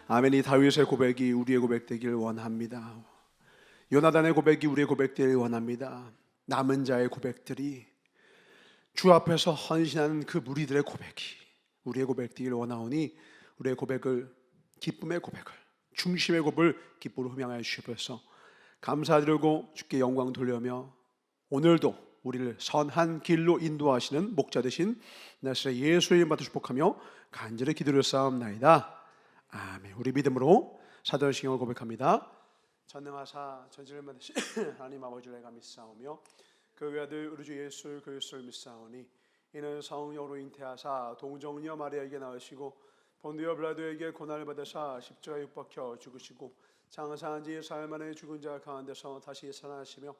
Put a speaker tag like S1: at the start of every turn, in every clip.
S1: 아멘. 이 다윗의 고백이 우리의 고백 되길 원합니다. 요나단의 고백이 우리의 고백 되길 원합니다. 남은 자의 고백들이 주 앞에서 헌신하는 그 무리들의 고백이 우리의 고백 되길 원하오니 우리의 고백을, 기쁨의 고백을, 중심의 고백을 기쁨으로 흠양하여 주셔서 감사드리고 주께 영광 돌려며 오늘도 우리를 선한 길로 인도하시는 목자 되신 나사렛 예수의 이름 받아 축복하며 간절히 기도드렸사옵나이다. 아멘. 우리 믿음으로 사도행전을 고백합니다. 전능하사 전지를 만드신 하나님 아버지를 내가 믿사오며 그 외아들 우리 주 예수 그리스도를 믿사오니 이는 성령으로 잉태하사 동정녀 마리아에게 나으시고 본디오 빌라도에게 고난을 받으사 십자가에 못 박혀 죽으시고 장사한 지 사흘 만에 죽은 자 가운데서 다시 살아나시며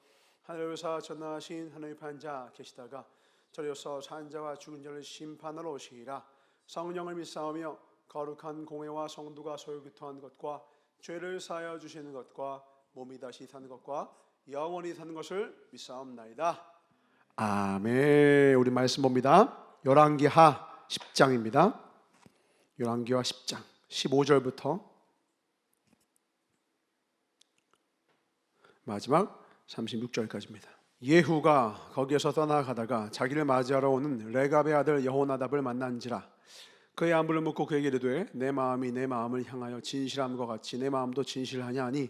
S1: 하늘에서 전능하신 하늘의 판자 계시다가 저리로서 산 자와 죽은 자를 심판하러 오시리라. 성령을 믿사오며 거룩한 공회와 성도가 소유교통한 것과 죄를 사하여 주시는 것과 몸이 다시 사는 것과 영원히 사는 것을 믿사옵나이다. 아멘. 우리 말씀 봅니다. 열왕기하 10장입니다. 열왕기하 10장 15절부터 마지막 36절까지입니다. 예후가 거기에서 떠나가다가 자기를 맞이하러 오는 레갑의 아들 여호나답을 만난지라. 그의 안부를 묻고 그에게 이르되 내 마음이 내 마음을 향하여 진실함과 같이 내 마음도 진실하냐 하니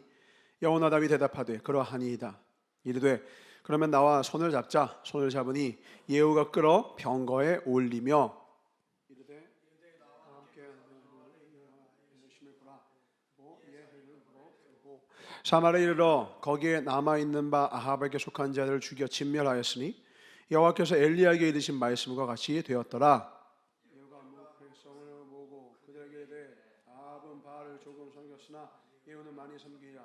S1: 여호나답이 대답하되 그러하니이다. 이르되 그러면 나와 손을 잡자. 손을 잡으니 예후가 끌어 병거에 올리며 이르되 나와 함께 사마리아에 이르러 거기에 남아있는 바 아합에게 속한 자들을 죽여 진멸하였으니 여호와께서 엘리야에게 이르신 말씀과 같이 되었더라. 예후는 많이 섬기라.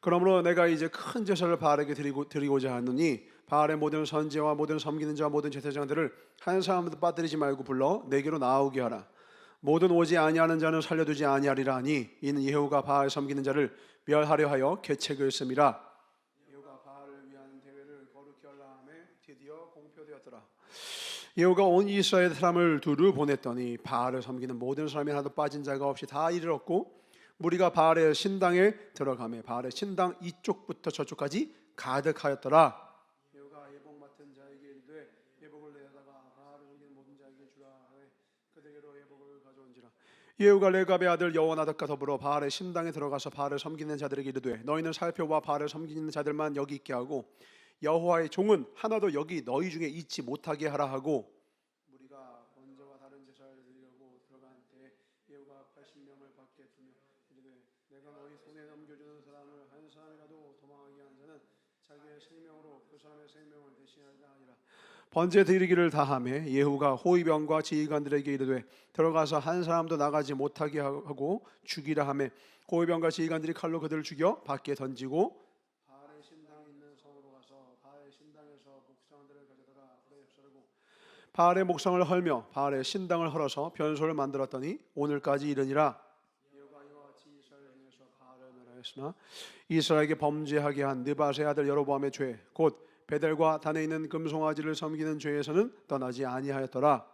S1: 그러므로 내가 이제 큰 제사를 바알에게 드리고자 하노니 바알의 모든 선지와 모든 섬기는 자와 모든 제사장들을 한 사람도 빠뜨리지 말고 불러 내게로 나오게 하라. 모든 오지 아니하는 자는 살려두지 아니하리라 하니 이는 예후가 바알 섬기는 자를 멸하려 하여 계책을 씁니다. 예후가 바알을 위한 대회를 거룩히 하려 하매 드디어 공표되었더라. 예후가 온 이스라엘 사람을 두루 보냈더니 바알을 섬기는 모든 사람이 하나도 빠진 자가 없이 다 이르렀고 무리가 바알의 신당에 들어가매 바알의 신당 이쪽부터 저쪽까지 가득하였더라. 예후가 예복 맡은 자에게 이르되 예복을 내다가 바알을 섬기는 모든 자에게 주라 하되 그들에게로 예복을 가져온지라. 예후가 레갑의 아들 여호나답과 더불어 바알의 신당에 들어가서 바알을 섬기는 자들에게 이르되 너희는 살펴봐 바알을 섬기는 자들만 여기 있게 하고 여호와의 종은 하나도 여기 너희 중에 있지 못하게 하라 하고 무리가 번제와 다른 제사를 드리려고 들어간 때에 예후가 80명을 밖에 두며 이르되 내가 너희 손에 넘겨주는 사람을 한 사람이라도 도망하게 한 자는 자기의 생명으로 그 사람의 생명을 대신하리라 하니라. 번제 드리기를 다하매 예후가 호위병과 지휘관들에게 이르되 들어가서 한 사람도 나가지 못하게 하고 죽이라 하매 호위병과 지휘관들이 칼로 그들을 죽여 밖에 던지고 바알의 신당에 있는 성으로 가서 바알의 신당에서 목상들을 가져다가 불에 썰고 바알의 목상을 헐며 바알의 신당을 헐어서 변소를 만들었더니 오늘까지 이르니라. 예후가 이와 같이 이스라엘 중에서 바알을 멸하였으나 이스라엘에게 범죄하게 한 느밧의 아들 여로보암의 죄 곧 베델과 단에 있는 금송아지를 섬기는 죄에서는 떠나지 아니하였더라.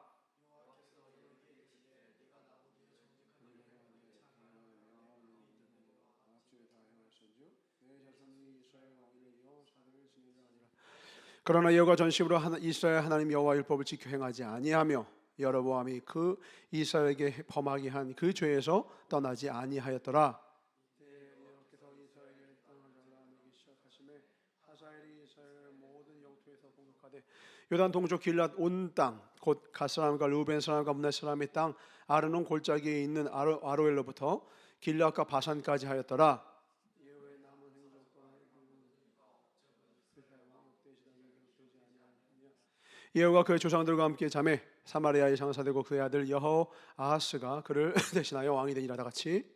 S1: 그러나 예후가 전심으로 이스라엘 하나님 여호와 율법을 지켜 행하지 아니하며 여로보암이 그 이스라엘에게 범하게 한 그 죄에서 떠나지 아니하였더라. 요단 동쪽 길랏 온 땅 곧 갓 사람과 루벤 사람과 므낫 사람의 땅 아르논 골짜기에 있는 아로엘로부터 길랏과 바산까지 하였더라. 예후가 그의 조상들과 함께 잠에 사마리아에 장사되고 그의 아들 여호아하스가 그를 대신하여 왕이 되니라. 다 같이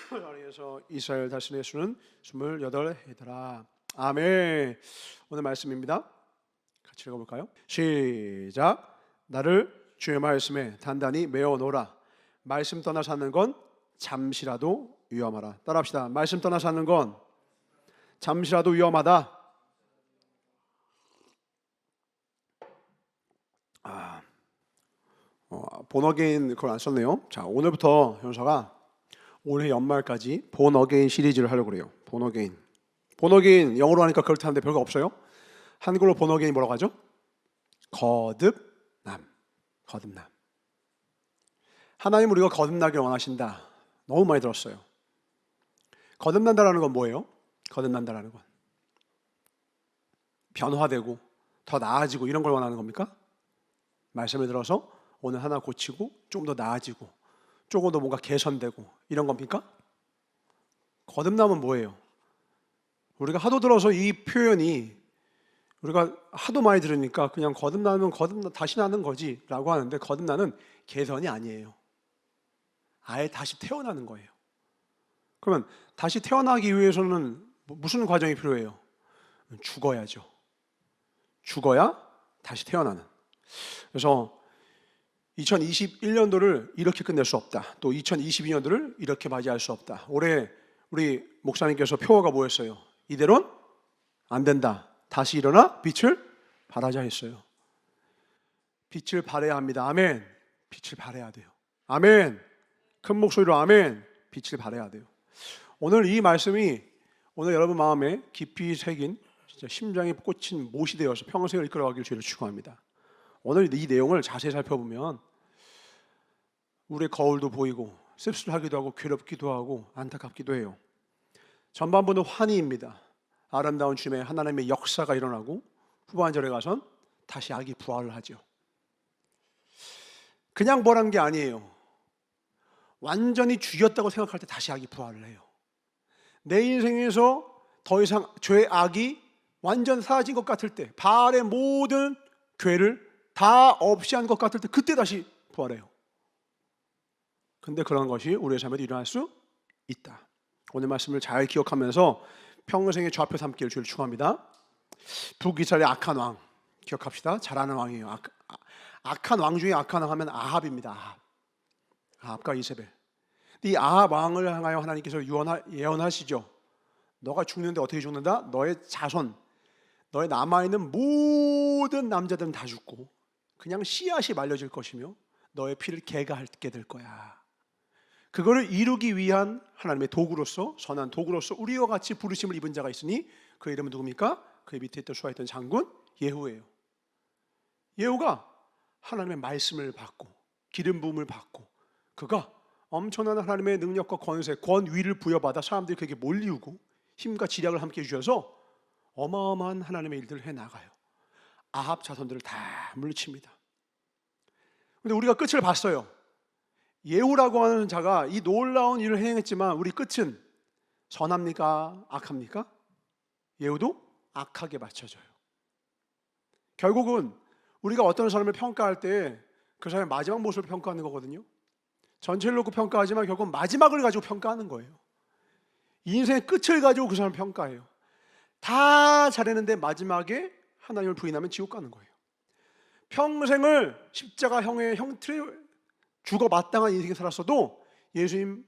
S1: 자리에서 이스라엘 다스리는 수는 28해더라. 아멘. 오늘 말씀입니다. 같이 읽어볼까요? 시작. 나를 주의 말씀에 단단히 메어 놓으라. 말씀 떠나 사는 건 잠시라도 위험하라. 따라합시다. 말씀 떠나 사는 건 잠시라도 위험하다. 본어게인 그걸 안 썼네요. 자, 오늘부터 현서가 올해 연말까지 본 어게인 시리즈를 하려고 그래요. 본 어게인. 본 어게인 영어로 하니까 그렇다는데 별거 없어요. 한글로 본 어게인 뭐라고 하죠? 거듭남. 거듭남. 하나님 우리가 거듭나길 원하신다. 너무 많이 들었어요. 거듭난다라는 건 뭐예요? 거듭난다라는 건 변화되고 더 나아지고 이런 걸 원하는 겁니까? 말씀을 들어서 오늘 하나 고치고 좀 더 나아지고 조금 더 뭔가 개선되고 이런 겁니까? 거듭남은 뭐예요? 우리가 하도 들어서 이 표현이 우리가 하도 많이 들으니까 그냥 거듭나면 다시 나는 거지 라고 하는데, 거듭나는 개선이 아니에요. 아예 다시 태어나는 거예요. 그러면 다시 태어나기 위해서는 무슨 과정이 필요해요? 죽어야죠. 죽어야 다시 태어나는. 그래서 2021년도를 이렇게 끝낼 수 없다. 또 2022년도를 이렇게 맞이할 수 없다. 올해 우리 목사님께서 표어가 뭐였어요? 이대로는 안 된다. 다시 일어나 빛을 발하자 했어요. 빛을 발해야 합니다. 아멘. 빛을 발해야 돼요. 아멘. 큰 목소리로 아멘. 빛을 발해야 돼요. 오늘 이 말씀이 오늘 여러분 마음에 깊이 새긴 진짜 심장에 꽂힌 못이 되어서 평생을 이끌어가길 주를 축원합니다. 오늘 이 내용을 자세히 살펴보면 우리의 거울도 보이고 씁쓸하기도 하고 괴롭기도 하고 안타깝기도 해요. 전반부는 환희입니다. 아름다운 주님의 하나님의 역사가 일어나고 후반절에 가선 다시 악이 부활을 하죠. 그냥 부활한 게 아니에요. 완전히 죽였다고 생각할 때 다시 악이 부활을 해요. 내 인생에서 더 이상 죄의 악이 완전 사라진 것 같을 때, 바알의 모든 죄를 다 없이 한 것 같을 때 그때 다시 부활해요. 근데 그런 것이 우리의 삶에도 일어날 수 있다. 오늘 말씀을 잘 기억하면서 평생의 좌표 삼기를 주를 축원합니다. 북이스라엘의 악한 왕 기억합시다. 잘하는 왕이에요. 악한 왕 중에 악한 왕 하면 아합입니다. 아합과 이세벨. 이 아합 왕을 향하여 하나님께서 예언하시죠. 너가 죽는데 어떻게 죽는다? 너의 자손, 너의 남아있는 모든 남자들은 다 죽고 그냥 씨앗이 말려질 것이며 너의 피를 개가 핥게 될 거야. 그거를 이루기 위한 하나님의 도구로서, 선한 도구로서 우리와 같이 부르심을 입은 자가 있으니 그 이름은 누굽니까? 그의 밑에 있던 수하였던 장군 예후예요. 예후가 하나님의 말씀을 받고 기름 부음을 받고 그가 엄청난 하나님의 능력과 권세, 권위를 부여받아 사람들이 그에게 몰리우고 힘과 지략을 함께 주셔서 어마어마한 하나님의 일들을 해나가요. 아합 자손들을 다 물리칩니다. 그런데 우리가 끝을 봤어요. 예후라고 하는 자가 이 놀라운 일을 행했지만 우리 끝은 선합니까? 악합니까? 예후도 악하게 맞춰져요. 결국은 우리가 어떤 사람을 평가할 때 그 사람의 마지막 모습을 평가하는 거거든요. 전체를 놓고 평가하지만 결국 마지막을 가지고 평가하는 거예요. 인생의 끝을 가지고 그 사람을 평가해요. 다 잘했는데 마지막에 하나님을 부인하면 지옥 가는 거예요. 평생을 십자가 형의 형틀에 죽어 마땅한 인생을 살았어도 예수님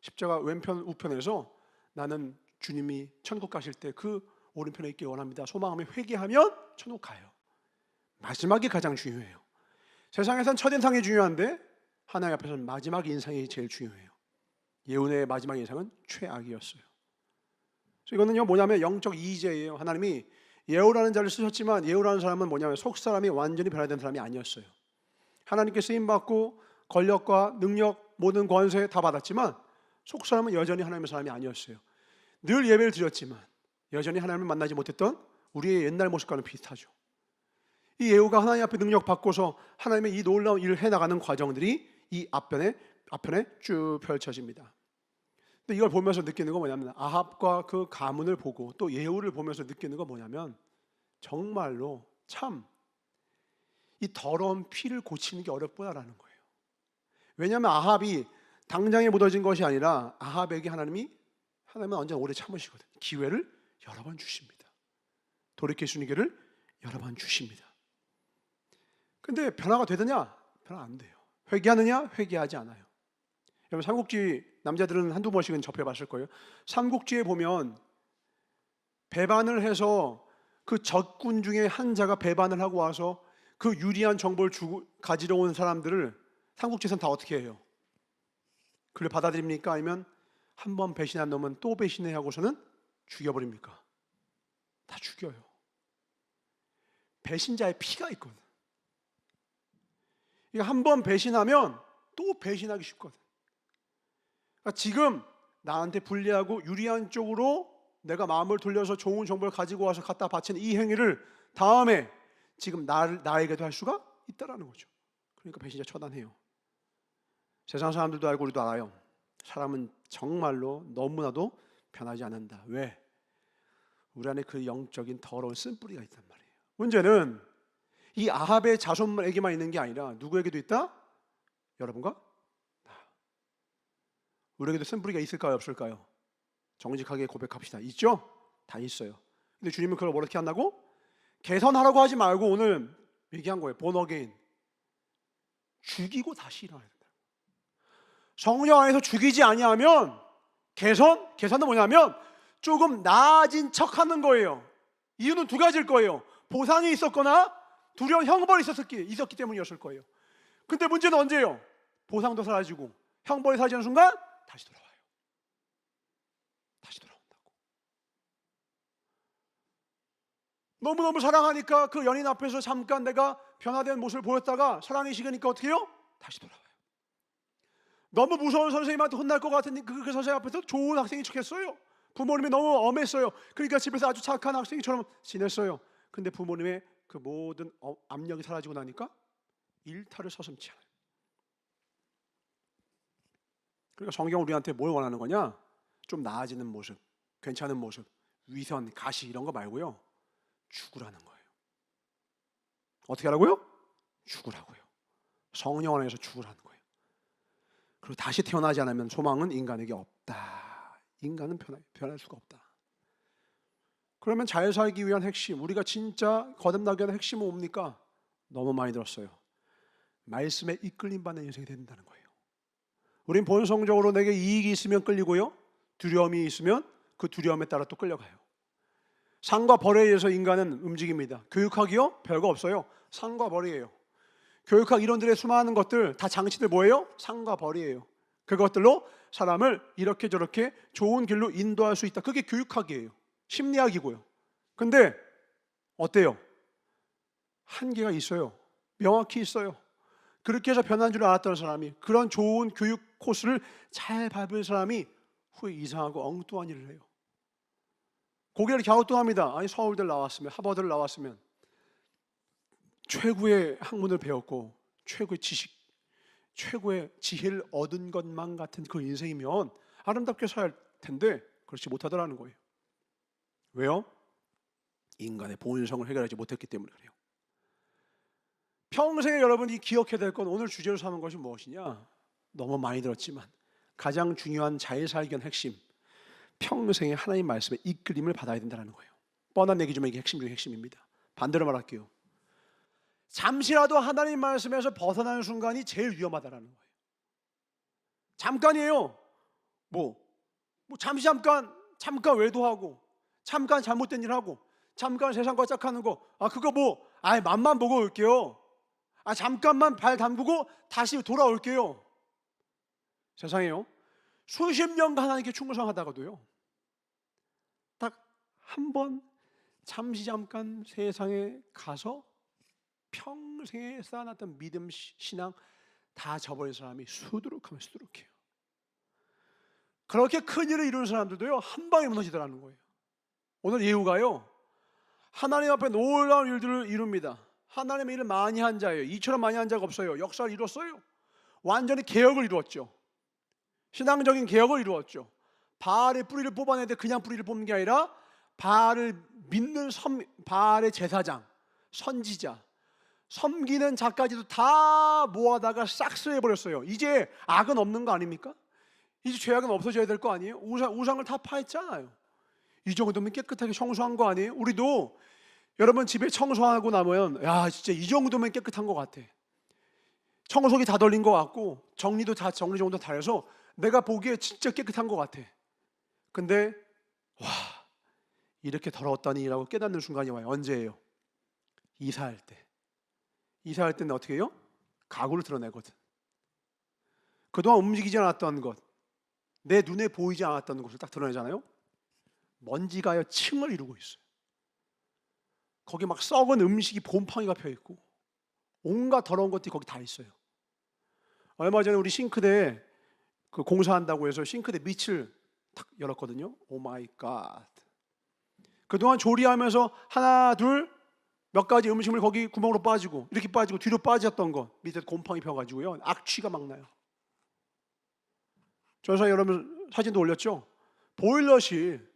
S1: 십자가 왼편 우편에서 나는 주님이 천국 가실 때 그 오른편에 있기 원합니다. 소망하며 회개하면 천국 가요. 마지막이 가장 중요해요. 세상에선 첫인상이 중요한데 하나님 앞에서는 마지막 인상이 제일 중요해요. 예후의 마지막 인상은 최악이었어요. 그래서 이거는요 뭐냐면 영적 이의제예요. 하나님이 예후라는 자를 쓰셨지만 예후라는 사람은 뭐냐면 속사람이 완전히 변화된 사람이 아니었어요. 하나님께 쓰임받고 권력과 능력 모든 권세 다 받았지만 속사람은 여전히 하나님의 사람이 아니었어요. 늘 예배를 드렸지만 여전히 하나님을 만나지 못했던 우리의 옛날 모습과는 비슷하죠. 이 예후가 하나님 앞에 능력 받고서 하나님의 이 놀라운 일을 해나가는 과정들이 이 앞편에 쭉 펼쳐집니다. 근데 이걸 보면서 느끼는 건 뭐냐면 아합과 그 가문을 보고 또 예후를 보면서 느끼는 건 뭐냐면 정말로 참 이 더러운 피를 고치는 게 어렵구나라는 거예요. 왜냐하면 아합이 당장에 묻어진 것이 아니라 아합에게 하나님은 언제나 오래 참으시거든요. 기회를 여러 번 주십니다. 돌이킬 수 있는 기회를 여러 번 주십니다. 근데 변화가 되느냐? 변화 안 돼요. 회개하느냐? 회개하지 않아요. 여러분 삼국지 남자들은 한두 번씩은 접해봤을 거예요. 삼국지에 보면 배반을 해서 그 적군 중에 한 자가 배반을 하고 와서 그 유리한 정보를 가지러 온 사람들을 삼국지에서는 다 어떻게 해요? 그를 받아들입니까? 아니면 한 번 배신한 놈은 또 배신해 하고서는 죽여버립니까? 다 죽여요. 배신자의 피가 있거든. 이거 한 번 배신하면 또 배신하기 쉽거든. 그러니까 지금 나한테 불리하고 유리한 쪽으로 내가 마음을 돌려서 좋은 정보를 가지고 와서 갖다 바치는 이 행위를 다음에 지금 나에게도 할 수가 있다라는 거죠. 그러니까 배신자 처단해요. 세상 사람들도 알고 우리도 알아요. 사람은 정말로 너무나도 변하지 않는다. 왜? 우리 안에 그 영적인 더러운 쓴뿌리가 있단 말이에요. 문제는 이 아합의 자손에게만 있는 게 아니라 누구에게도 있다? 여러분과 나. 우리에게도 쓴뿌리가 있을까요? 없을까요? 정직하게 고백합시다. 있죠? 다 있어요. 근데 주님은 그걸 어떻게 한다고? 개선하라고 하지 말고 오늘 얘기한 거예요. born again. 죽이고 다시 일어나야 된다. 성령 안에서 죽이지 아니하면 개선은 뭐냐면 조금 나아진 척하는 거예요. 이유는 두 가지일 거예요. 보상이 있었거나 두려운 형벌이 있었기 때문이었을 거예요. 근데 문제는 언제예요? 보상도 사라지고 형벌이 사라지는 순간 다시 돌아와요. 다시 돌아온다고. 너무너무 사랑하니까 그 연인 앞에서 잠깐 내가 변화된 모습을 보였다가 사랑이 식으니까 어떻게 해요? 다시 돌아와요. 너무 무서운 선생님한테 혼날 것 같은 그 선생님 앞에서 좋은 학생이 척했어요. 부모님이 너무 엄했어요. 그러니까 집에서 아주 착한 학생처럼 지냈어요. 근데 부모님의 그 모든 압력이 사라지고 나니까 일탈을 서슴지 않아요. 그러니까 성경은 우리한테 뭘 원하는 거냐? 좀 나아지는 모습, 괜찮은 모습, 위선, 가시 이런 거 말고요. 죽으라는 거예요. 어떻게 하라고요? 죽으라고요. 성령 안에서 죽으라는 거예요. 그리고 다시 태어나지 않으면 소망은 인간에게 없다. 인간은 변할 수가 없다. 그러면 잘 살기 위한 핵심, 우리가 진짜 거듭나기 위한 핵심은 뭡니까? 너무 많이 들었어요. 말씀에 이끌림 받는 인생이 된다는 거예요. 우린 본성적으로 내게 이익이 있으면 끌리고요, 두려움이 있으면 그 두려움에 따라 또 끌려가요. 상과 벌에 의해서 인간은 움직입니다. 교육학이요? 별거 없어요. 상과 벌이에요. 교육학 이론들의 수많은 것들 다 장치들 뭐예요? 상과 벌이에요. 그것들로 사람을 이렇게 저렇게 좋은 길로 인도할 수 있다. 그게 교육학이에요. 심리학이고요. 근데 어때요? 한계가 있어요. 명확히 있어요. 그렇게 해서 변한 줄 알았던 사람이, 그런 좋은 교육 코스를 잘 밟은 사람이 후에 이상하고 엉뚱한 일을 해요. 고개를 갸우뚱합니다. 아니 서울대 나왔으면, 하버드를 나왔으면 최고의 학문을 배웠고 최고의 지식, 최고의 지혜를 얻은 것만 같은 그 인생이면 아름답게 살 텐데 그렇지 못하더라는 거예요. 왜요? 인간의 본성을 해결하지 못했기 때문에 그래요. 평생에 여러분이 기억해야 될 건 오늘 주제로 삼은 것이 무엇이냐? 너무 많이 들었지만 가장 중요한 잘 살기 위한 핵심, 평생에 하나님 말씀에 이끌림을 받아야 된다는 거예요. 뻔한 얘기지만 이게 핵심 중에 핵심입니다. 반대로 말할게요. 잠시라도 하나님 말씀에서 벗어나는 순간이 제일 위험하다는 거예요. 잠깐이에요. 잠깐 외도하고, 잠깐 잘못된 일 하고, 잠깐 세상과 짝하는 거, 그거 맘만 보고 올게요. 잠깐만 발 담그고 다시 돌아올게요. 세상에요, 수십 년간 하나님께 충성하다가도요, 딱 한 번 잠깐 세상에 가서 평생에 쌓아놨던 믿음, 신앙 다 저버린 사람이 수두룩하면 수두룩해요. 그렇게 큰 일을 이루는 사람들도요, 한 방에 무너지더라는 거예요. 오늘 예후가요, 하나님 앞에 놀라운 일들을 이룹니다. 하나님의 일을 많이 한 자예요. 이처럼 많이 한 자가 없어요. 역사를 이뤘어요. 완전히 개혁을 이루었죠. 신앙적인 개혁을 이루었죠. 바알의 뿌리를 뽑아내는데 그냥 뿌리를 뽑는 게 아니라 바알을 믿는 바알의 제사장, 선지자, 섬기는 자까지도 다 모아다가 싹쓸이해버렸어요. 이제 악은 없는 거 아닙니까? 이제 죄악은 없어져야 될 거 아니에요? 우상을 다 파했잖아요. 이 정도면 깨끗하게 청소한 거 아니에요? 우리도 여러분 집에 청소하고 나면 진짜 이 정도면 깨끗한 것 같아. 청소기 다 돌린 것 같고 정리도 다 정리 정도 다 해서 내가 보기에 진짜 깨끗한 것 같아. 근데 이렇게 더러웠다니라고 깨닫는 순간이 와요. 언제예요? 이사할 때. 이사할 때는 어떻게 해요? 가구를 드러내거든. 그동안 움직이지 않았던 것, 내 눈에 보이지 않았던 것을 딱 드러내잖아요. 먼지가요 층을 이루고 있어요. 거기 막 썩은 음식이 곰팡이가 펴 있고 온갖 더러운 것들이 거기 다 있어요. 얼마 전에 우리 싱크대 그 공사한다고 해서 싱크대 밑을 탁 열었거든요. 오 마이 갓. 그동안 조리하면서 하나 둘 몇 가지 음식물 거기 구멍으로 빠지고 이렇게 빠지고 뒤로 빠졌던 거 밑에 곰팡이 펴가지고요 악취가 막 나요. 전사 여러분 사진도 올렸죠. 보일러실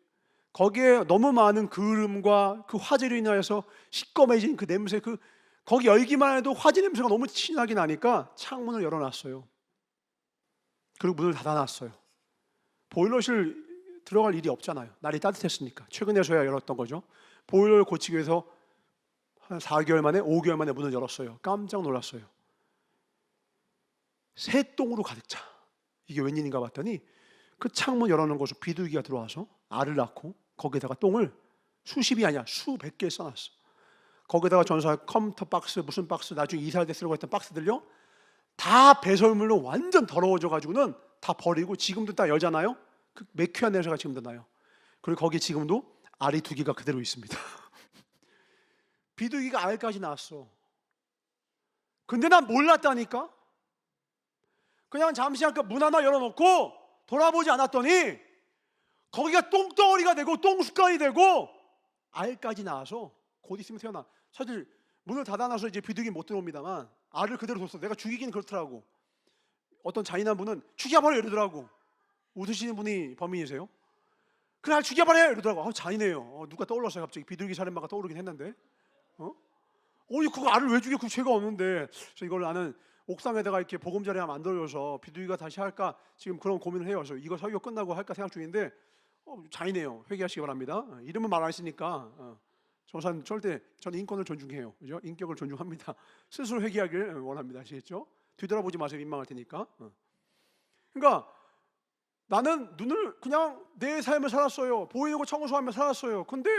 S1: 거기에 너무 많은 그름과 그 화재로 인하여서 시꺼매진 그 냄새, 그 거기 열기만 해도 화재 냄새가 너무 진하게 나니까 창문을 열어놨어요. 그리고 문을 닫아놨어요. 보일러실 들어갈 일이 없잖아요. 날이 따뜻했으니까. 최근에서야 열었던 거죠. 보일러를 고치기 위해서 한 4개월 만에 5개월 만에 문을 열었어요. 깜짝 놀랐어요. 새똥으로 가득 차. 이게 웬일인가 봤더니 그 창문 열어놓은 곳으로 비둘기가 들어와서 알을 낳고 거기에다가 똥을 수십이 아니야 수백 개 써놨어. 거기다가 전사 컴퓨터 박스 무슨 박스 나중에 이사할 때 쓰려고 했던 박스들요 다 배설물로 완전 더러워져 가지고는 다 버리고 지금도 딱 열잖아요. 그 매캐한 냄새가 지금도 나요. 그리고 거기 지금도 알이 2개가 그대로 있습니다. 비둘기가 알까지 낳았어. 근데 난 몰랐다니까. 그냥 잠시 잠깐 문 하나 열어놓고 돌아보지 않았더니 거기가 똥덩어리가 되고 똥습관이 되고 알까지 나와서 곧 있으면 태어나. 사실 문을 닫아놔서 이제 비둘기 못 들어옵니다만 알을 그대로 뒀어. 내가 죽이긴 그렇더라고. 어떤 잔인한 분은 죽여버려 이러더라고. 웃으시는 분이 범인이세요? 그날 죽여버려 이러더라고. 잔인해요. 누가 떠올랐어요 갑자기. 비둘기 살인마가 떠오르긴 했는데. 그거 알을 왜 죽여? 그 죄가 없는데. 그래서 이걸 나는 옥상에다가 이렇게 보금자리 만들어줘서 비둘기가 다시 할까 지금 그런 고민을 해요. 그래서 이거 설교 끝나고 할까 생각 중인데 잔인해요. 회개하시기 바랍니다. 이름은 말 안 했으니까. 저는 절대 저는 인권을 존중해요. 그죠? 인격을 존중합니다. 스스로 회개하길 원합니다. 아시겠죠? 뒤돌아보지 마세요. 민망할 테니까. 그러니까 나는 눈을 그냥 내 삶을 살았어요. 보이는 거 청소하며 살았어요. 근데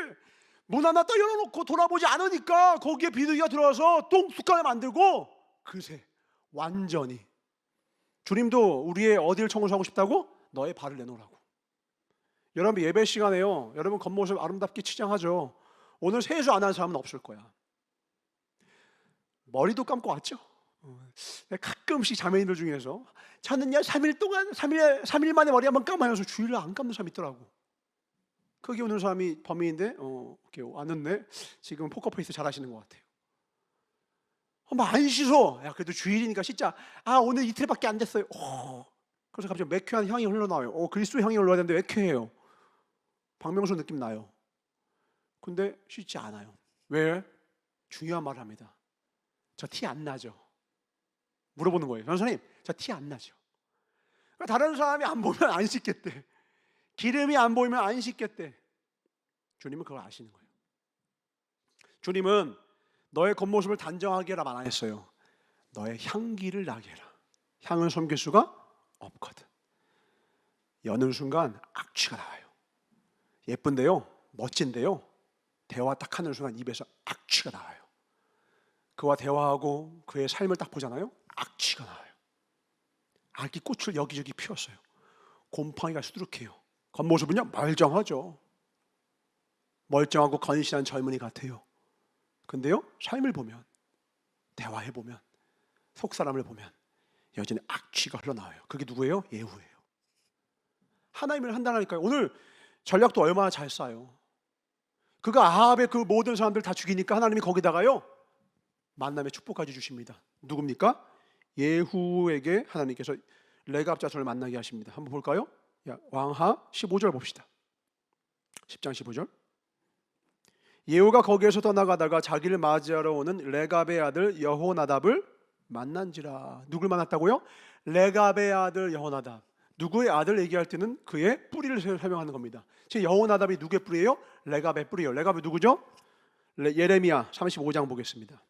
S1: 문 하나 딱 열어놓고 돌아보지 않으니까 거기에 비둘기가 들어와서 똥 숟가락 만들고 그새 완전히 주님도 우리의 어디를 청소하고 싶다고? 너의 발을 내놓으라고. 여러분 예배 시간에요. 여러분 겉모습 아름답게 치장하죠. 오늘 세수 안 한 사람은 없을 거야. 머리도 감고 왔죠. 가끔씩 자매님들 중에서 저는요 3일 동안 3일 만에 머리 한번 감아서 주일날 안 감는 사람 있더라고. 거기 오는 사람이 범인인데 이렇게 왔는데 지금 포커페이스 잘하시는 것 같아요. 안 씻어. 야 그래도 주일이니까 씻자. 오늘 이틀밖에 안 됐어요. 그래서 갑자기 매캐한 향이 흘러나와요. 그리스도 향이 흘러야 되는데 매캐해요. 박명수 느낌 나요. 근데 씻지 않아요. 왜? 중요한 말을 합니다. 저 티 안 나죠? 물어보는 거예요. 선생님 저 티 안 나죠? 다른 사람이 안 보면 안 씻겠대. 기름이 안 보이면 안 씻겠대. 주님은 그걸 아시는 거예요. 주님은 너의 겉모습을 단정하게 해라 안 했어요. 너의 향기를 나게 해라. 향은 섬길 수가 없거든. 여는 순간 악취가 나와요. 예쁜데요, 멋진데요, 대화 딱 하는 순간 입에서 악취가 나와요. 그와 대화하고 그의 삶을 딱 보잖아요. 악취가 나와요. 악이 꽃을 여기저기 피웠어요. 곰팡이가 수두룩해요. 겉모습은요 멀쩡하죠. 멀쩡하고 건실한 젊은이 같아요. 근데요 삶을 보면, 대화해 보면, 속 사람을 보면 여전히 악취가 흘러나와요. 그게 누구예요? 예후예요. 하나님을 한다니까요. 오늘 전략도 얼마나 잘 싸요. 그가 아합의 그 모든 사람들 다 죽이니까 하나님이 거기다가요 만남의 축복까지 주십니다. 누굽니까? 예후에게 하나님께서 레갑 자손을 만나게 하십니다. 한번 볼까요? 왕하 15절 봅시다. 10장 15절. 예후가 거기에서 떠나가다가 자기를 맞이하러 오는 레갑의 아들 여호나답을 만난지라. 누굴 만났다고요? 레갑의 아들 여호나답. 누구의 아들 얘기할 때는 그의 뿌리를 설명하는 겁니다. 지금 여호나답이 누구의 뿌리예요? 레갑의 뿌리예요. 레갑이 누구죠? 예레미야 35장 보겠습니다.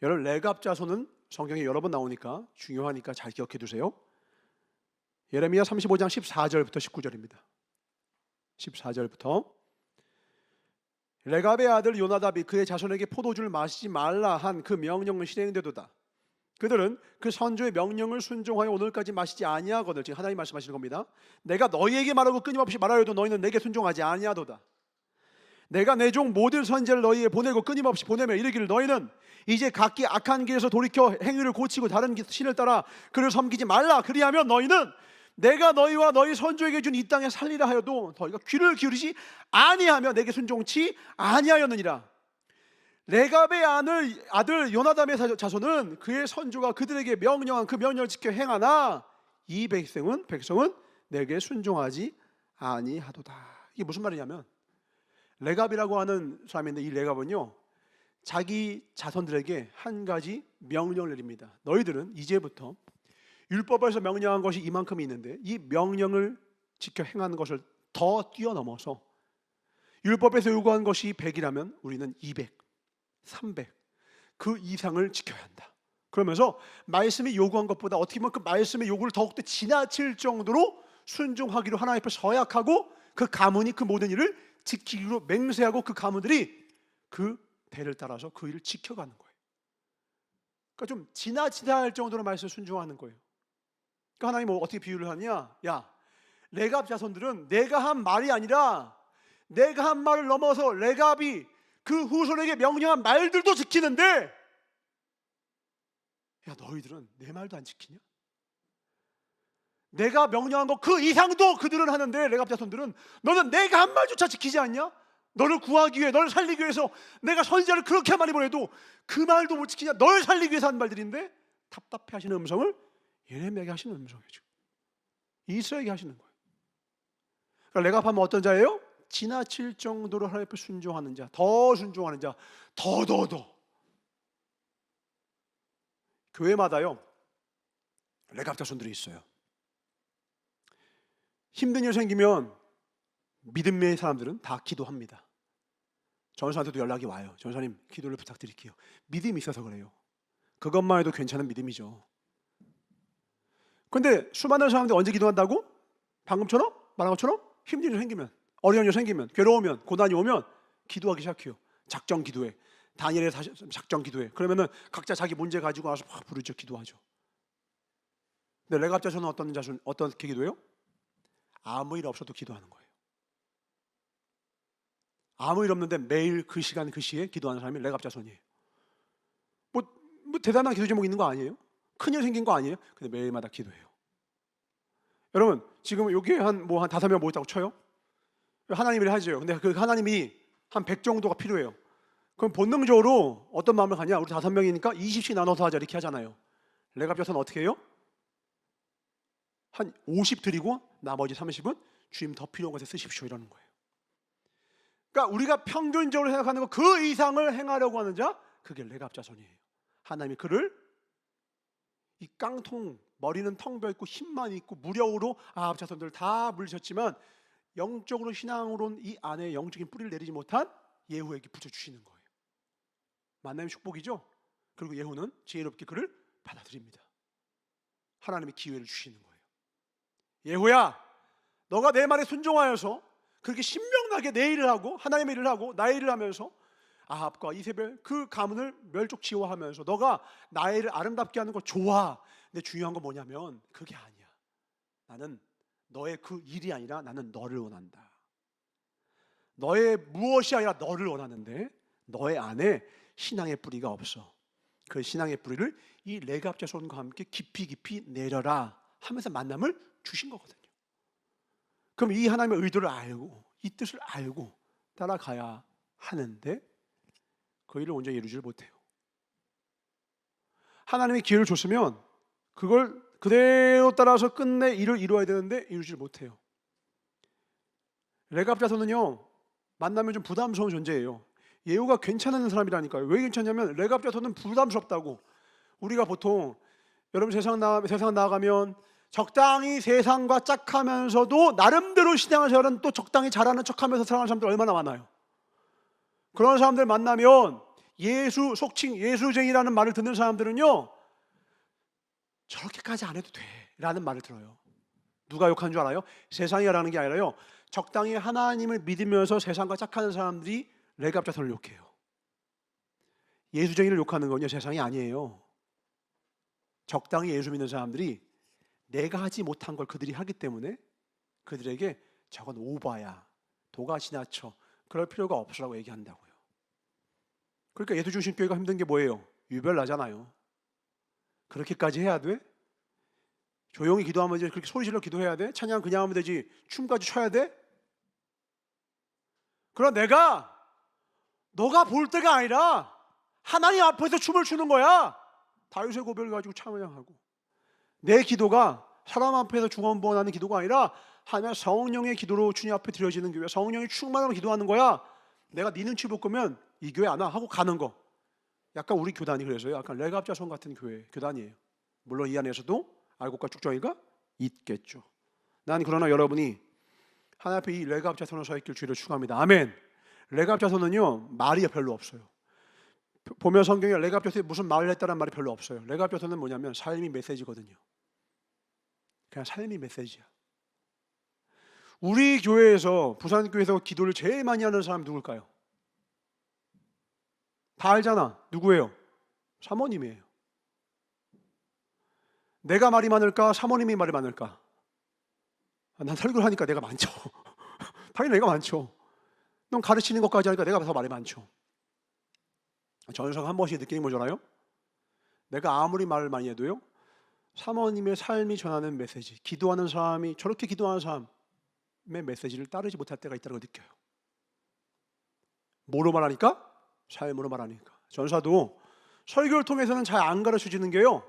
S1: 여러분 레갑 자손은 성경에 여러 번 나오니까 중요하니까 잘 기억해 두세요. 예레미야 35장 14절부터 19절입니다. 14절부터 레갑의 아들 요나답이 그의 자손에게 포도주를 마시지 말라 한 그 명령은 실행되도다. 그들은 그 선조의 명령을 순종하여 오늘까지 마시지 아니하거늘. 지금 하나님 말씀하시는 겁니다. 내가 너희에게 말하고 끊임없이 말하여도 너희는 내게 순종하지 아니하도다. 내가 내 종 모든 선지자를 너희에게 보내고 끊임없이 보내며 이르기를 너희는 이제 각기 악한 길에서 돌이켜 행위를 고치고 다른 신을 따라 그를 섬기지 말라. 그리하면 너희는 내가 너희와 너희 선조에게 준 이 땅에 살리라 하여도 너희가 귀를 기울이지 아니하며 내게 순종치 아니하였느니라. 레갑의 아들 요나담의 자손은 그의 선조가 그들에게 명령한 그 명령을 지켜 행하나 이 백성은 내게 순종하지 아니하도다. 이게 무슨 말이냐면, 레갑이라고 하는 사람인데 이 레갑은요, 자기 자손들에게 한 가지 명령을 내립니다. 너희들은 이제부터 율법에서 명령한 것이 이만큼이 있는데 이 명령을 지켜 행하는 것을 더 뛰어넘어서 율법에서 요구한 것이 100이라면 우리는 200, 300 그 이상을 지켜야 한다. 그러면서 말씀이 요구한 것보다 어떻게 보면 그 말씀의 요구를 더욱더 지나칠 정도로 순종하기로 하나님 앞에 서약하고 그 가문이 그 모든 일을 지키기로 맹세하고 그 가문들이 그 대를 따라서 그 일을 지켜가는 거예요. 그러니까 좀 지나치다 할 정도로 말씀을 순종하는 거예요. 그러니까 하나님은 어떻게 비유를 하냐? 야, 레갑 자손들은 내가 한 말이 아니라 내가 한 말을 넘어서 레갑이 그 후손에게 명령한 말들도 지키는데, 야, 너희들은 내 말도 안 지키냐? 내가 명령한 것 그 이상도 그들은 하는데 레갑 자손들은 너는 내가 한 말조차 지키지 않냐? 너를 구하기 위해, 너를 살리기 위해서 내가 선지자를 그렇게 많이 보내도 그 말도 못 지키냐? 너를 살리기 위해서 한 말들인데 답답해 하시는 음성을 예레미야에게 하시는 음성이죠. 이스라엘에게 하시는 거예요. 그러니까 레갑 하면 어떤 자예요? 지나칠 정도로 하나님 앞에 순종하는 자, 더 순종하는 자, 더. 교회마다요 레갑 자손들이 있어요. 힘든 일 생기면 믿음의 사람들은 다 기도합니다. 전사한테도 연락이 와요. 전사님 기도를 부탁드릴게요. 믿음이 있어서 그래요. 그것만 해도 괜찮은 믿음이죠. 그런데 수많은 사람들이 언제 기도한다고? 방금처럼 말한 것처럼 힘든 일 생기면, 어려운 일 생기면, 괴로우면, 고난이 오면 기도하기 시작해요. 작정 기도회, 다니엘의 작정 기도회. 그러면은 각자 자기 문제 가지고 와서 막 부르죠. 기도하죠. 근데 레갑 자손은 어떻게 기도해요? 아무 일 없어도 기도하는 거예요. 아무 일 없는데 매일 그 시간 그 시에 기도하는 사람이 레갑 자손이에요. 뭐 대단한 기도 제목 있는 거 아니에요? 큰일 생긴 거 아니에요? 근데 매일마다 기도해요. 여러분 지금 여기에 한 5명 모였다고 쳐요. 하나님이 하죠. 근데 그 하나님이 한 100 정도가 필요해요. 그럼 본능적으로 어떤 마음을 가냐? 우리 5명이니까 20씩 나눠서 하자 이렇게 하잖아요. 레갑 자손은 어떻게 해요? 한 50 드리고 나머지 30은 주님 더 필요한 것에 쓰십시오 이러는 거예요. 그러니까 우리가 평균적으로 생각하는 것 그 이상을 행하려고 하는 자, 그게 레갑 자손이에요. 하나님이 그를 이 깡통, 머리는 텅 비어있고 힘만 있고 무력으로 아합 자손들 다 물리셨지만 영적으로 신앙으로는 이 안에 영적인 뿌리를 내리지 못한 예후에게 붙여주시는 거예요. 만남의 축복이죠. 그리고 예후는 지혜롭게 그를 받아들입니다. 하나님이 기회를 주시는 거예요. 예후야, 너가 내 말에 순종하여서 그렇게 신명나게 내 일을 하고 하나님의 일을 하고 나의 일을 하면서 아합과 이세벨 그 가문을 멸족지워하면서 너가 나의 일을 아름답게 하는 거 좋아. 근데 중요한 건 뭐냐면 그게 아니야. 나는 너의 그 일이 아니라 나는 너를 원한다. 너의 무엇이 아니라 너를 원하는데 너의 안에 신앙의 뿌리가 없어. 그 신앙의 뿌리를 이 레갑 자손과 함께 깊이 내려라 하면서 만남을 주신 거거든요. 그럼 이 하나님의 의도를 알고 이 뜻을 알고 따라가야 하는데 그 일을 온전히 이루지를 못해요. 하나님이 기회를 줬으면 그걸 그대로 따라서 끝내 일을 이루어야 되는데 이루지를 못해요. 레갑 자손은요 만나면 좀 부담스러운 존재예요. 예후가 괜찮은 사람이라니까요. 왜 괜찮냐면 레갑 자손은 부담스럽다고. 우리가 보통 여러분 세상 나가면 적당히 세상과 짝하면서도 나름대로 신앙을 잘하는 또 적당히 잘하는 척하면서 살아가는 사람들 얼마나 많아요. 그런 사람들 만나면 속칭 예수쟁이라는 말을 듣는 사람들은요 저렇게까지 안 해도 돼 라는 말을 들어요. 누가 욕한 줄 알아요? 세상이 라는 게 아니라요 적당히 하나님을 믿으면서 세상과 짝하는 사람들이 레갑 자손을 욕해요. 예수쟁이를 욕하는 건요 세상이 아니에요. 적당히 예수 믿는 사람들이 내가 하지 못한 걸 그들이 하기 때문에 그들에게 저건 오바야, 도가 지나쳐, 그럴 필요가 없으라고 얘기한다고요. 그러니까 예수중심교회가 힘든 게 뭐예요? 유별나잖아요. 그렇게까지 해야 돼? 조용히 기도하면 되지, 그렇게 소리 질러 기도해야 돼? 찬양 그냥 하면 되지, 춤까지 춰야 돼? 그러나 너가 볼 때가 아니라 하나님 앞에서 춤을 추는 거야. 다윗의 고백을 가지고 찬양하고, 내 기도가 사람 앞에서 중언부언하는 기도가 아니라 하나님 성령의 기도로 주님 앞에 드려지는 교회, 성령의 충만함으로 기도하는 거야. 내가 네 눈치 볼 거면 이 교회 안 와 하고 가는 거. 약간 우리 교단이 그래서요, 약간 레갑자손 같은 교단이에요. 물론 이 안에서도 알곡과 쭉정이가 있겠죠. 난 그러나 여러분이 하나님 앞에 이 레갑자손으로 서 있길 주의를 축원합니다. 아멘. 레갑자손은요 말이 별로 없어요. 보면 성경에 레갑자손이 무슨 말을 했다는 말이 별로 없어요. 레갑자손은 뭐냐면 삶이 메시지거든요. 그냥 삶이 메시지야. 우리 교회에서, 부산교회에서 기도를 제일 많이 하는 사람 누굴까요? 다 알잖아. 누구예요? 사모님이에요. 내가 말이 많을까? 사모님이 말이 많을까? 난 설교를 하니까 내가 많죠. 당연히 내가 많죠. 넌 가르치는 것까지 하니까 내가 더 말이 많죠. 전사가 한 번씩 느끼는 거잖아요. 내가 아무리 말을 많이 해도요, 사모님의 삶이 전하는 메시지, 기도하는 사람이, 저렇게 기도하는 사람의 메시지를 따르지 못할 때가 있다는 걸 느껴요. 뭐로 말하니까? 삶으로 말하니까. 전사도 설교를 통해서는 잘 안 가르쳐주는 게요,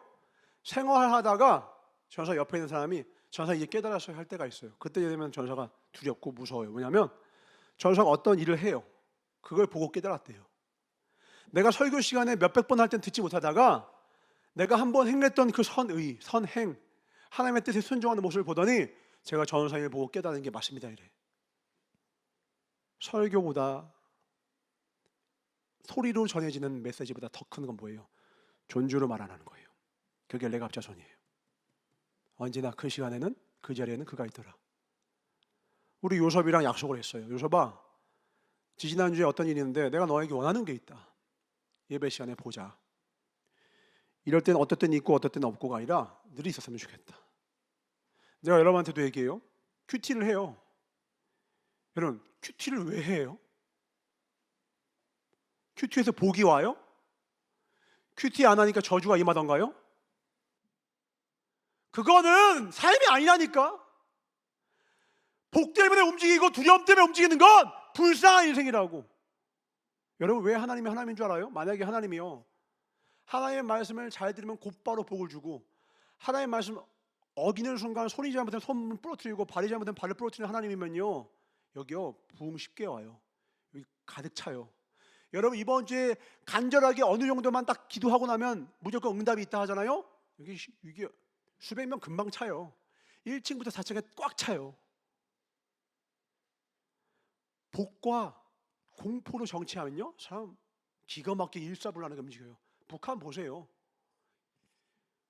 S1: 생활하다가 전사 옆에 있는 사람이 전사 이제 깨달았어요 할 때가 있어요. 그때 되면 전사가 두렵고 무서워요. 왜냐하면 전사가 어떤 일을 해요, 그걸 보고 깨달았대요. 내가 설교 시간에 몇백 번 할 땐 듣지 못하다가 내가 한번 행했던 그 선의, 선행, 하나님의 뜻에 순종하는 모습을 보더니 제가 전사를 보고 깨달은 게 맞습니다 이래. 설교보다, 소리로 전해지는 메시지보다 더 큰 건 뭐예요? 존주로 말 안 하는 거예요. 그게 레갑자손이에요. 언제나 그 시간에는, 그 자리에는 그가 있더라. 우리 요섭이랑 약속을 했어요. 요섭아, 지지난주에 어떤 일이 있는데 내가 너에게 원하는 게 있다. 예배 시간에 보자. 이럴 때는 어떨 때는 있고 어떨 때는 없고가 아니라 늘 있었으면 좋겠다. 내가 여러분한테도 얘기해요. 큐티를 해요. 여러분, 큐티를 왜 해요? 큐티에서 복이 와요? 큐티 안 하니까 저주가 임하던가요? 그거는 삶이 아니라니까. 복 때문에 움직이고 두려움 때문에 움직이는 건 불쌍한 인생이라고. 여러분, 왜 하나님이 하나님인 줄 알아요? 만약에 하나님이요, 하나님의 말씀을 잘 들으면 곧바로 복을 주고, 하나님의 말씀 어기는 순간 손이 잘못하면 손을 부러뜨리고 발이 잘못하면 발을 부러뜨리는 하나님이면요, 여기요 부흥 쉽게 와요. 여기 가득 차요. 여러분, 이번 주에 간절하게 어느 정도만 딱 기도하고 나면 무조건 응답이 있다 하잖아요. 이게 수백 명 금방 차요. 1층부터 4층에 꽉 차요. 복과 공포로 정치하면요, 사람 기가 막히게 일사불란하게 움직여요. 북한 보세요.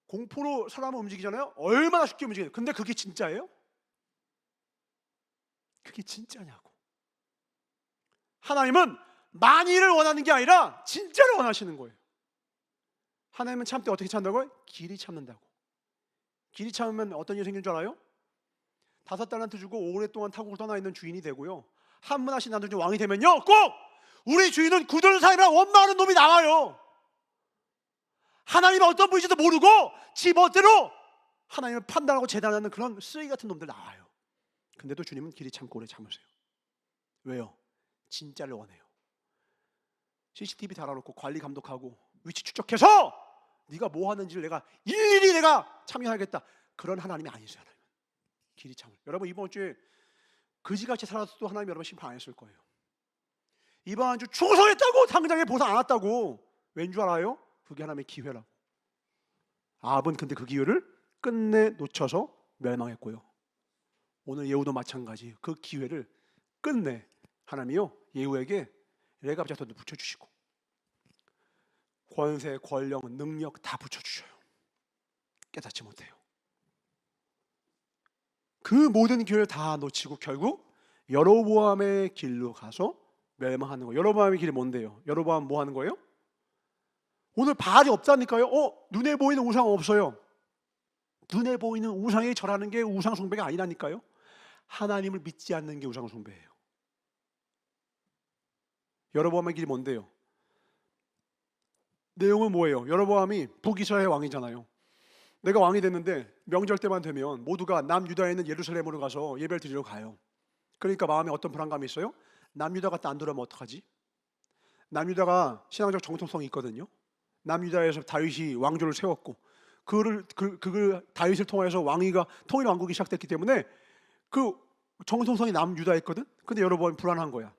S1: 공포로 사람을 움직이잖아요. 얼마나 쉽게 움직여요. 근데 그게 진짜예요? 그게 진짜냐고. 하나님은 만일을 원하는 게 아니라 진짜를 원하시는 거예요. 하나님은 참되 어떻게 참는다고요? 길이 참는다고. 길이 참으면 어떤 일이 생긴 줄 알아요? 5달란트 주고 오랫동안 타국을 떠나 있는 주인이 되고요, 한 문화씩 나눠준 왕이 되면요, 꼭 우리 주인은 굳은 삶이라 원망하는 놈이 나와요. 하나님은 어떤 분인지도 모르고 지 멋대로 하나님을 판단하고 재단하는 그런 쓰레기 같은 놈들 나와요. 근데도 주님은 길이 참고 오래 참으세요. 왜요? 진짜를 원해요. CCTV 달아놓고 관리 감독하고 위치 추적해서 네가 뭐 하는지를 내가 일일이 내가 참여하겠다, 그런 하나님이 아니세요. 하나님은 길이 참을. 여러분, 이번 주에 그지같이 살아도 하나님 여러분 심판 안 했을 거예요. 이번 주 충성했다고 당장에 보상 안 왔다고. 왠 줄 알아요? 그게 하나님의 기회라고. 아합은 근데 그 기회를 끝내 놓쳐서 멸망했고요, 오늘 예후도 마찬가지. 그 기회를 끝내 하나님이요 예후에게 레갑자손도 붙여주시고 권세, 권력, 능력 다 붙여주셔요. 깨닫지 못해요. 그 모든 기회를 다 놓치고 결국 여로보암의 길로 가서 멸망하는 거예요. 여로보암의 길이 뭔데요? 여로보암 뭐 하는 거예요? 오늘 바알이 없다니까요. 눈에 보이는 우상 없어요. 눈에 보이는 우상에 절하는 게 우상 숭배가 아니라니까요. 하나님을 믿지 않는 게 우상 숭배예요. 여로보암의 길이 뭔데요? 내용은 뭐예요? 여로보암이 북이스라엘 왕이잖아요. 내가 왕이 됐는데 명절 때만 되면 모두가 남유다에 있는 예루살렘으로 가서 예배를 드리러 가요. 그러니까 마음에 어떤 불안감이 있어요? 남유다가 또 안 돌아오면 어떡하지? 남유다가 신앙적 정통성이 있거든요. 남유다에서 다윗이 왕조를 세웠고 그를 다윗을 통해서 왕위가 통일 왕국이 시작됐기 때문에 그 정통성이 남유다에 있거든. 근데 여로보암이 불안한 거야.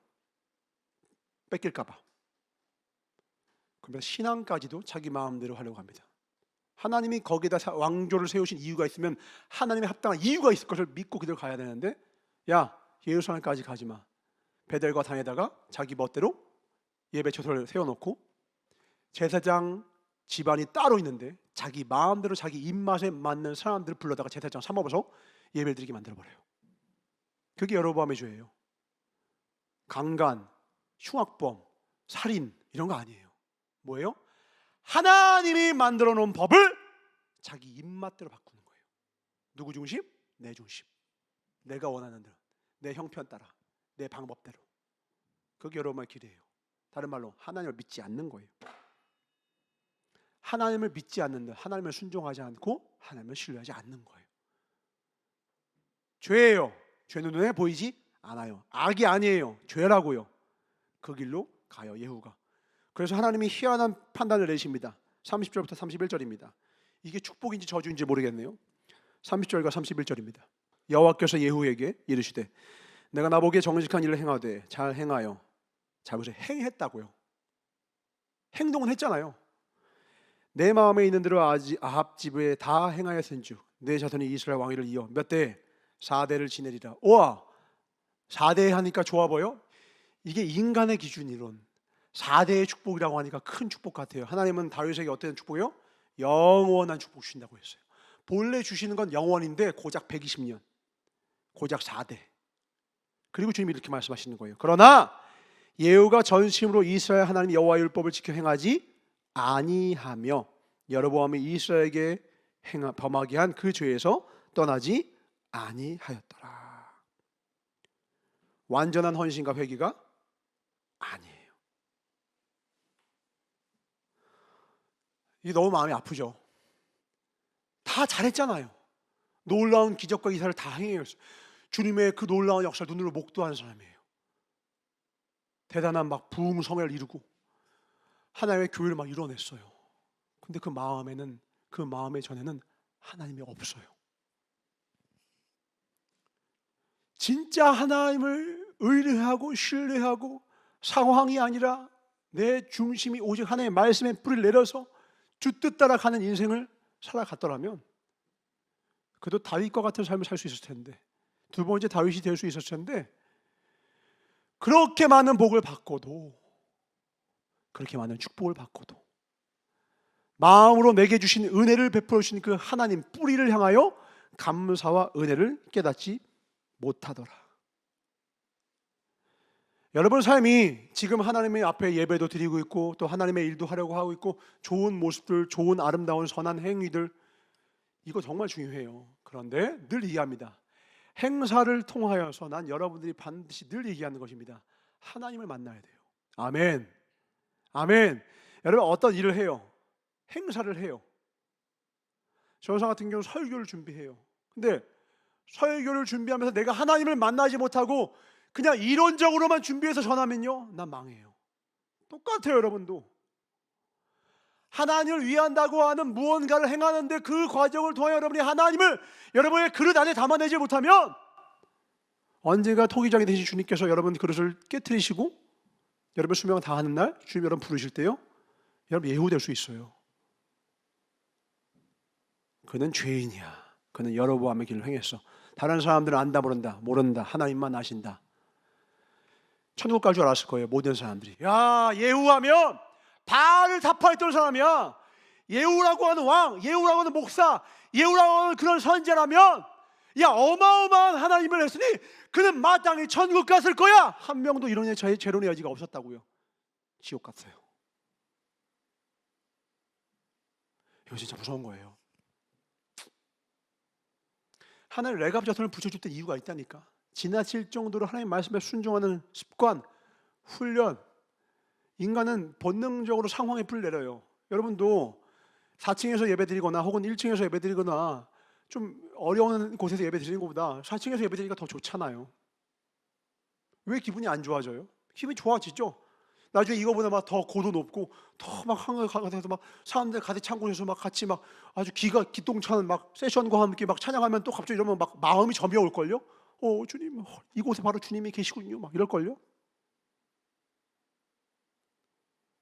S1: 뺏길까 봐. 그러면 신앙까지도 자기 마음대로 하려고 합니다. 하나님이 거기에다 왕조를 세우신 이유가 있으면 하나님의 합당한 이유가 있을 것을 믿고 그대로 가야 되는데, 야, 예루살렘까지 가지 마. 베델과 단에다가 자기 멋대로 예배처소를 세워놓고 제사장 집안이 따로 있는데 자기 마음대로 자기 입맛에 맞는 사람들을 불러다가 제사장 삼아서 예배를 드리게 만들어버려요. 그게 여로보암의 죄예요. 강간, 흉악범, 살인 이런 거 아니에요. 뭐예요? 하나님이 만들어 놓은 법을 자기 입맛대로 바꾸는 거예요. 누구 중심? 내 중심. 내가 원하는 대로, 내 형편 따라, 내 방법대로. 그게 여러분의 길이에요. 다른 말로 하나님을 믿지 않는 거예요. 하나님을 믿지 않는다. 하나님을 순종하지 않고 하나님을 신뢰하지 않는 거예요. 죄예요. 죄는 눈에 보이지 않아요. 악이 아니에요. 죄라고요. 그 길로 가요, 예후가. 그래서 하나님이 희한한 판단을 내십니다. 30절부터 31절입니다. 이게 축복인지 저주인지 모르겠네요. 30절과 31절입니다. 여호와께서 예후에게 이르시되 내가 나보기에 정직한 일을 행하되 잘 행하여. 잘 보세요. 행했다고요. 행동은 했잖아요. 내 마음에 있는 대로 아합 집에 다 행하였은즉 내 자손이 이스라엘 왕위를 이어 몇 대? 4대를 지내리라. 우와, 4대 하니까 좋아 보여? 이게 인간의 기준이론. 4대의 축복이라고 하니까 큰 축복 같아요. 하나님은 다윗에게 어떤 축복이요? 영원한 축복 주신다고 했어요. 본래 주시는 건 영원인데 고작 120년, 고작 4대. 그리고 주님이 이렇게 말씀하시는 거예요. 그러나 예후가 전심으로 이스라엘 하나님 여호와의 율법을 지켜 행하지 아니하며 여로보암이 이스라엘에게 범하게 한 그 죄에서 떠나지 아니하였더라. 완전한 헌신과 회개가 아니에요. 이게 너무 마음이 아프죠. 다 잘했잖아요. 놀라운 기적과 기사를 다 행해요. 주님의 그 놀라운 역사를 눈으로 목도한 사람이에요. 대단한 막 부흥성회를 이루고 하나님의 교회를 막 이뤄냈어요. 근데 그 마음에는, 그 마음의 전에는 하나님이 없어요. 진짜 하나님을 의뢰하고 신뢰하고 상황이 아니라 내 중심이 오직 하나님의 말씀에 뿌리를 내려서 주 뜻 따라 가는 인생을 살아갔더라면 그도 다윗과 같은 삶을 살 수 있었을 텐데, 두 번째 다윗이 될 수 있었을 텐데, 그렇게 많은 복을 받고도, 그렇게 많은 축복을 받고도 마음으로 내게 주신 은혜를 베풀어 주신 그 하나님 뿌리를 향하여 감사와 은혜를 깨닫지 못하더라. 여러분 삶이 지금 하나님의 앞에 예배도 드리고 있고 또 하나님의 일도 하려고 하고 있고 좋은 모습들, 좋은 아름다운 선한 행위들, 이거 정말 중요해요. 그런데 늘 얘기합니다. 행사를 통하여서 난 여러분들이 반드시 늘 얘기하는 것입니다. 하나님을 만나야 돼요. 아멘. 아멘. 여러분 어떤 일을 해요? 행사를 해요. 전사 같은 경우는 설교를 준비해요. 근데 설교를 준비하면서 내가 하나님을 만나지 못하고 그냥 이론적으로만 준비해서 전하면요, 난 망해요. 똑같아요. 여러분도 하나님을 위한다고 하는 무언가를 행하는데 그 과정을 통해 여러분이 하나님을 여러분의 그릇 안에 담아내지 못하면 언젠가 토기장이 되신 주님께서 여러분 그릇을 깨트리시고 여러분 수명을 다하는 날 주님 여러분 부르실 때요, 여러분 예후될 수 있어요. 그는 죄인이야. 그는 여로보암의 길을 행했어. 다른 사람들은 안다 모른다. 하나님만 아신다. 천국 갈 줄 알았을 거예요. 모든 사람들이. 야, 예후하면 바알을 타파했던 사람이야. 예후라고 하는 왕, 예후라고 하는 목사, 예후라고 하는 그런 선지자라면 야, 어마어마한 하나님을 했으니 그는 마땅히 천국 갔을 거야. 한 명도 이런 재론의 여지가 없었다고요. 지옥 갔어요. 이거 진짜 무서운 거예요. 하나님 레갑자손을 붙여줄 때 이유가 있다니까. 지나칠 정도로 하나님 말씀에 순종하는 습관, 훈련. 인간은 본능적으로 상황에 뿔 내려요. 여러분도 4층에서 예배드리거나 혹은 1층에서 예배드리거나 좀 어려운 곳에서 예배드리는 것보다 4층에서 예배드리니까 더 좋잖아요. 왜 기분이 안 좋아져요? 기분이 좋아지죠. 나중에 이거보다 막 더 고도 높고 더 막 한가해서 막 사람들 가득 찬 곳에서 막 같이 막 아주 기똥찬 막 세션과 함께 막 찬양하면 또 갑자기 이러면 막 마음이 저미올 걸요. 주님, 이곳에 바로 주님이 계시군요. 막 이럴 걸요.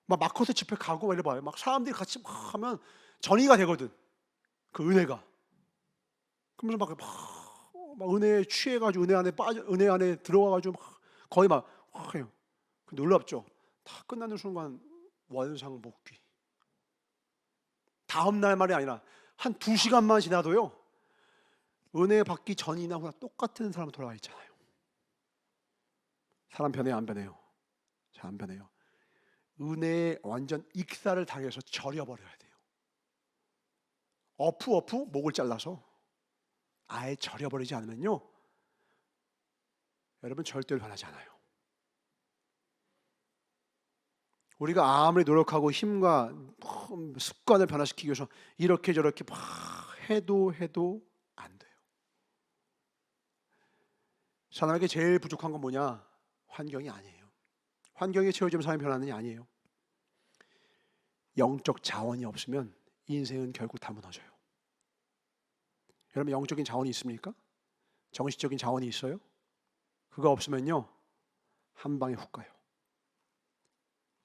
S1: 막 마커스 집회 가고 이래 봐요. 막 사람들이 같이 막 하면 전이가 되거든. 그 은혜가. 그러면서 막 은혜에 취해가지고 은혜 안에 들어와가지고 막 거의 막 해요. 놀랍죠. 다 끝나는 순간 원상복귀. 다음 날 말이 아니라 한 2시간만 지나도요, 은혜 받기 전이나 후나 똑같은 사람 돌아와 있잖아요. 사람 변해요, 안 변해요? 잘 안 변해요. 은혜에 완전 익사를 당해서 절여버려야 돼요. 어프 목을 잘라서 아예 절여버리지 않으면요, 여러분 절대로 변하지 않아요. 우리가 아무리 노력하고 힘과 습관을 변화시키기 위해서 이렇게 저렇게 막 해도 안 돼요. 사람에게 제일 부족한 건 뭐냐? 환경이 아니에요. 환경이 채워지면 사람이 변하는 게 아니에요. 영적 자원이 없으면 인생은 결국 다 무너져요. 여러분, 영적인 자원이 있습니까? 정신적인 자원이 있어요? 그거 없으면요, 한 방에 훅 가요.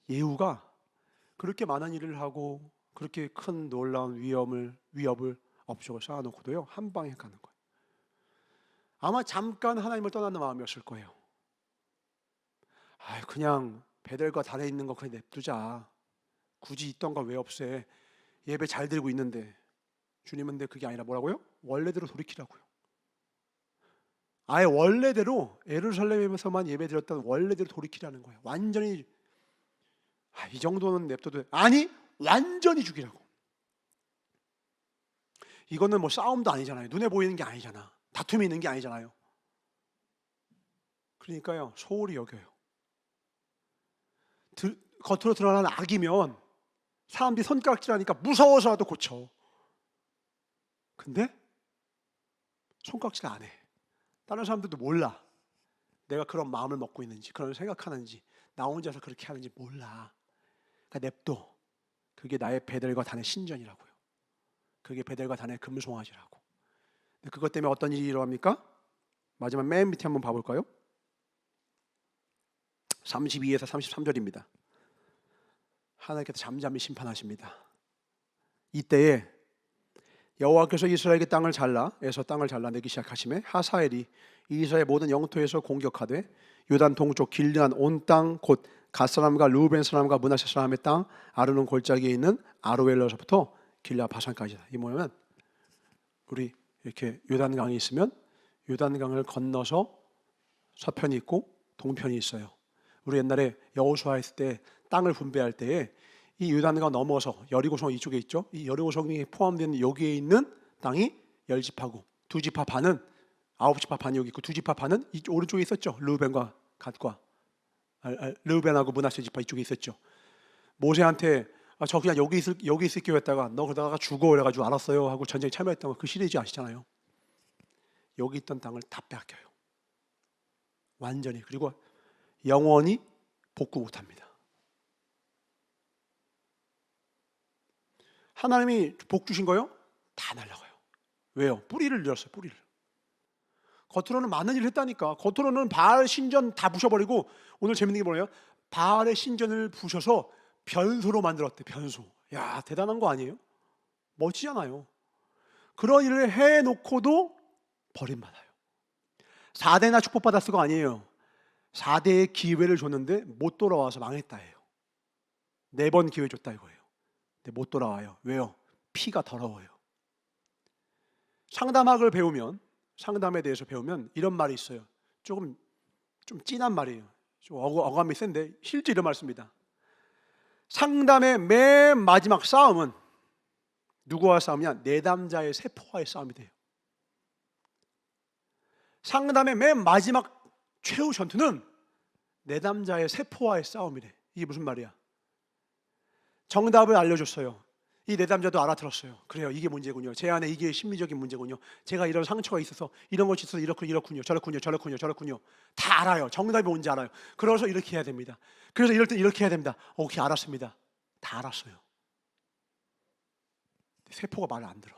S1: 예후가 그렇게 많은 일을 하고 그렇게 큰 놀라운 위협을 업적을 쌓아놓고도요, 한 방에 가는 거예요. 아마 잠깐 하나님을 떠나는 마음이었을 거예요. 그냥 베델과 달에 있는 거 그냥 냅두자. 굳이 있던 거 왜 없애? 예배 잘 드리고 있는데. 주님은 근데 그게 아니라 뭐라고요? 원래대로 돌이키라고요. 아예 원래대로 예루살렘에서만 예배 드렸던 원래대로 돌이키라는 거예요. 완전히 이 정도는 냅둬도 아니, 완전히 죽이라고. 이거는 뭐 싸움도 아니잖아요. 눈에 보이는 게 아니잖아. 다툼이 있는 게 아니잖아요. 그러니까요, 소홀히 여겨요. 겉으로 드러나는 악이면 사람들이 손가락질하니까 무서워서라도 고쳐. 근데 손가락질 안 해. 다른 사람들도 몰라. 내가 그런 마음을 먹고 있는지, 그런 생각하는지, 나 혼자서 그렇게 하는지 몰라. 그러니까 냅둬. 그게 나의 베델과 단의 신전이라고요. 그게 베델과 단의 금송아지라고. 그것 때문에 어떤 일이 일어납니까? 마지막 맨 밑에 한번 봐볼까요? 32에서 33절입니다. 하나님께서 잠잠히 심판하십니다. 이때에 여호와께서 이스라엘에게 땅을 잘라내기 시작하시매 하사엘이 이스라엘 모든 영토에서 공격하되 요단 동쪽 길르한 온 땅 곧 갓사람과 루벤 사람과 므낫세 사람의 땅 아르논 골짜기에 있는 아로엘로서부터 길라 바산까지다. 이 뭐냐면 우리 이렇게 요단강이 있으면 요단강을 건너서 서편이 있고 동편이 있어요. 우리 옛날에 여호수아 했을 때 땅을 분배할 때에 이 요단강 넘어서 여리고성 이쪽에 있죠. 이 여리고성이 포함된 여기에 있는 땅이 10지파고 2지파 반은 9지파 반이 여기 있고 2지파 반은 이 오른쪽에 있었죠. 르우벤과 갓과 르우벤하고 므낫세 지파 이쪽에 있었죠. 모세한테 저 그냥 여기 있을게요 했다가 너 그러다가 죽어 그래가지고 알았어요 하고 전쟁에 참여했던 거 그 시리즈 아시잖아요. 여기 있던 땅을 다 빼앗겨요. 완전히. 그리고 영원히 복구 못합니다. 하나님이 복 주신 거요? 다 날라가요. 왜요? 뿌리를 잃었어요. 뿌리를. 겉으로는 많은 일을 했다니까. 겉으로는 바알 신전 다 부셔버리고 오늘 재밌는 게 뭐예요? 바알의 신전을 부셔서 변소로 만들었대. 변소. 야, 대단한 거 아니에요? 멋지잖아요. 그런 일을 해놓고도 버림받아요. 4대나 축복받았을 거 아니에요. 4대의 기회를 줬는데 못 돌아와서 망했다예요. 4번 기회 줬다 이거예요. 근데 못 돌아와요. 왜요? 피가 더러워요. 상담에 대해서 배우면 이런 말이 있어요. 좀 진한 말이에요. 좀 어감이 센데 실제 이런 말씀입니다. 상담의 맨 마지막 싸움은 누구와 싸움이냐? 내담자의 세포와의 싸움이 돼요. 상담의 맨 마지막 최후 전투는 내담자의 세포와의 싸움이래. 이게 무슨 말이야? 정답을 알려줬어요. 이 내담자도 알아들었어요. 그래요, 이게 문제군요. 제 안에 이게 심리적인 문제군요. 제가 이런 상처가 있어서 이런 것이 있어서 이렇군요, 저렇군요. 다 알아요. 정답이 뭔지 알아요. 그래서 이렇게 해야 됩니다. 그래서 이럴 때 이렇게 해야 됩니다. 오케이, 알았습니다. 다 알았어요. 세포가 말을 안 들어.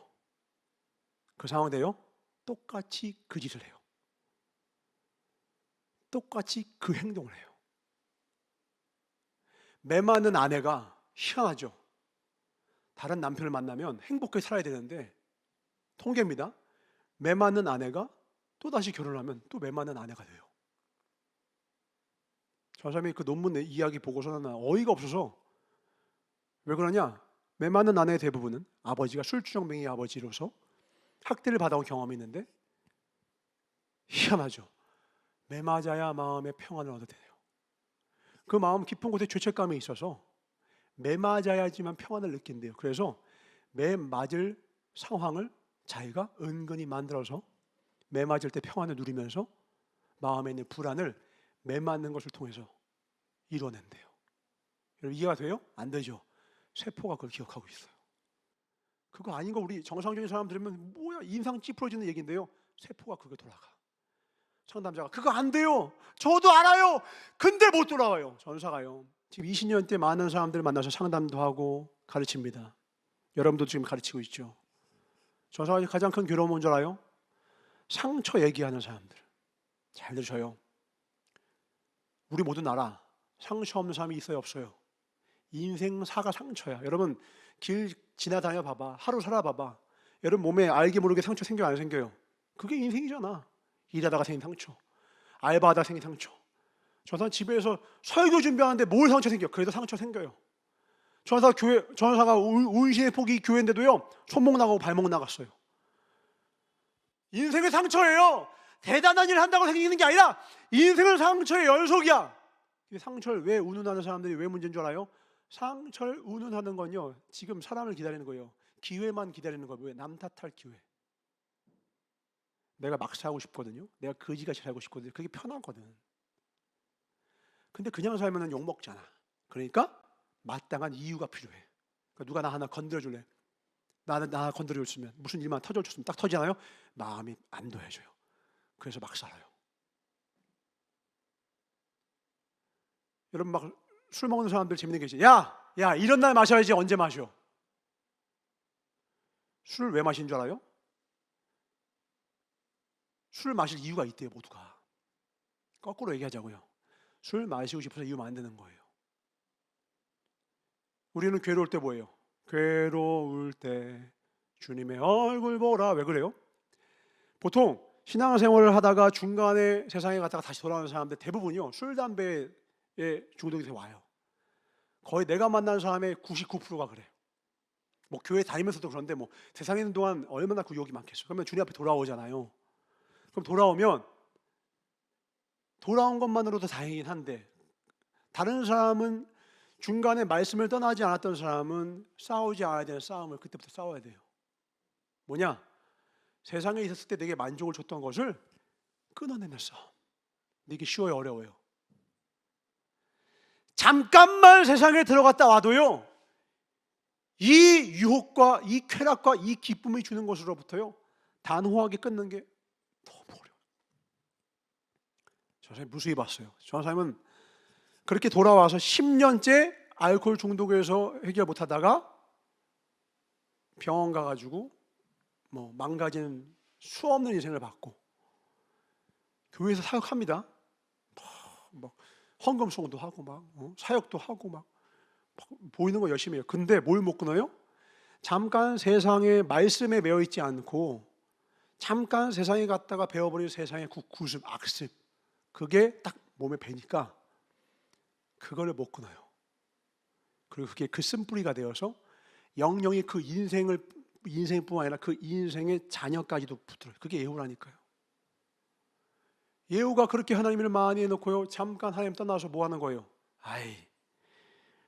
S1: 그 상황 돼요. 똑같이 그 짓을 해요. 똑같이 그 행동을 해요. 매맞는 아내가 희한하죠. 다른 남편을 만나면 행복하게 살아야 되는데, 통계입니다. 매맞는 아내가 또다시 결혼하면 또 매맞는 아내가 돼요. 저 사람이 그 논문 이야기 보고서는 어이가 없어서, 왜 그러냐? 매맞는 아내의 대부분은 아버지가 술주정뱅이 아버지로서 학대를 받아온 경험이 있는데, 희한하죠. 매맞아야 마음의 평안을 얻어야 돼요. 그 마음 깊은 곳에 죄책감이 있어서 매맞아야지만 평안을 느낀대요. 그래서 매맞을 상황을 자기가 은근히 만들어서 매맞을 때 평안을 누리면서 마음에 있는 불안을 매맞는 것을 통해서 이뤄낸대요. 여러분, 이해가 돼요? 안 되죠? 세포가 그걸 기억하고 있어요. 그거 아닌 거 우리 정상적인 사람 들으면 뭐야, 인상 찌푸러지는 얘기인데요. 세포가 그게 돌아가. 상담자가 그거 안 돼요. 저도 알아요. 근데 못 돌아와요. 전사가요. 지금 20년대 많은 사람들 만나서 상담도 하고 가르칩니다. 여러분도 지금 가르치고 있죠. 전사가 가장 큰 괴로움은 뭔지 알아요? 상처 얘기하는 사람들. 잘 들으셔요. 우리 모두 알아. 상처 없는 사람이 있어요, 없어요? 인생사가 상처야. 여러분, 길 지나다녀 봐봐. 하루 살아봐봐. 여러분 몸에 알게 모르게 상처 생겨요, 안 생겨요? 그게 인생이잖아. 일하다가 생긴 상처, 알바하다가 생긴 상처. 전사 집에서 설교 준비하는데 뭘 상처 생겨? 그래도 상처 생겨요. 전사가 운신의 폭이 교회인데도요, 손목 나가고 발목 나갔어요. 인생의 상처예요. 대단한 일을 한다고 생기는 게 아니라 인생은 상처의 연속이야. 이 상처를 왜 운운하는 사람들이 왜 문제인 줄 알아요? 상처를 운운하는 건요, 지금 사람을 기다리는 거예요. 기회만 기다리는 거예요. 왜? 남 탓할 기회. 내가 막 살고 싶거든요. 내가 거지같이 살고 싶거든요. 그게 편하거든. 근데 그냥 살면 욕먹잖아. 그러니까 마땅한 이유가 필요해. 그러니까 누가 나 하나 건드려줄래? 나 건드려줬으면, 무슨 일만 터져줬으면 딱 터지잖아요. 마음이 안도해져요. 그래서 막 살아요. 여러분, 막 술 먹는 사람들 재밌는 게 있어요. 야, 이런 날 마셔야지. 언제 마셔? 술을 왜 마시는 줄 알아요? 술을 마실 이유가 있대요, 모두가. 거꾸로 얘기하자고요. 술 마시고 싶어서 이유 만드는 거예요. 우리는 괴로울 때 뭐예요? 괴로울 때 주님의 얼굴 보라. 왜 그래요? 보통 신앙생활을 하다가 중간에 세상에 갔다가 다시 돌아오는 사람들 대부분이요, 술, 담배에 중독이 돼서 와요. 거의 내가 만난 사람의 99%가 그래. 뭐 교회 다니면서도 그런데 뭐 세상에 있는 동안 얼마나 그 유혹이 많겠어요. 그러면 주님 앞에 돌아오잖아요. 그럼 돌아온 것만으로도 다행이긴 한데, 다른 사람은 중간에 말씀을 떠나지 않았던 사람은 싸우지 않아야 되는 싸움을 그때부터 싸워야 돼요. 뭐냐? 세상에 있었을 때 내게 만족을 줬던 것을 끊어내는 싸움. 이게 쉬워요, 어려워요? 잠깐만 세상에 들어갔다 와도요, 이 유혹과 이 쾌락과 이 기쁨이 주는 것으로부터요, 단호하게 끊는 게 너무 어려워요. 저 사람이 무수히 봤어요. 저 사람은 그렇게 돌아와서 10년째 알코올 중독에서 해결 못하다가 병원 가가지고 뭐 망가진 수없는 인생을 받고 교회에서 사역합니다. 막 헌금송도 하고 막 사역도 하고 막 보이는 거 열심히 해요. 근데 뭘 못 끊어요? 잠깐 세상의 말씀에 매여 있지 않고 잠깐 세상에 갔다가 배워버린 세상의 구습, 악습, 그게 딱 몸에 배니까 그거를 못 끊어요. 그리고 그게 그 쓴뿌리가 되어서 영영이 그 인생뿐만 아니라 그 인생의 자녀까지도 붙들어요. 그게 예후라니까요. 예후가 그렇게 하나님을 많이 해놓고요, 잠깐 하나님 떠나서 뭐 하는 거예요?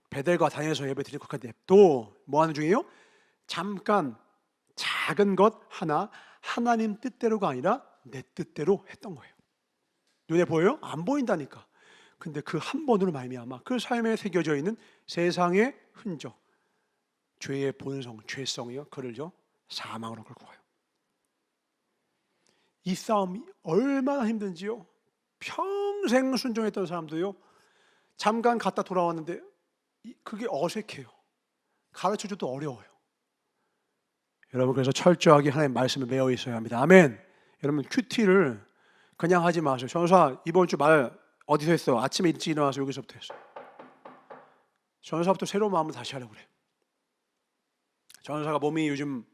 S1: 베델과 단에서 예배 드릴 것 같은데 또 뭐 하는 중이에요? 잠깐 작은 것 하나 하나님 뜻대로가 아니라 내 뜻대로 했던 거예요. 눈에 보여요? 안 보인다니까. 근데 그 한 번으로 말미암아 그 삶에 새겨져 있는 세상의 흔적, 죄의 본성, 죄성이요, 그를요 사망으로 끌고 가요. 이 싸움이 얼마나 힘든지요. 평생 순종했던 사람도요, 잠깐 갔다 돌아왔는데 그게 어색해요. 가르쳐줘도 어려워요. 여러분, 그래서 철저하게 하나님의 말씀을 배워 있어야 합니다. 아멘. 여러분, 큐티를 그냥 하지 마세요. 전사 이번 주 말 어디서 했어요? 아침에 일찍 일어나서 여기서부터 했어요. 전사부터 새로운 마음을 다시 하려고 그래. 전사가 몸이 요즘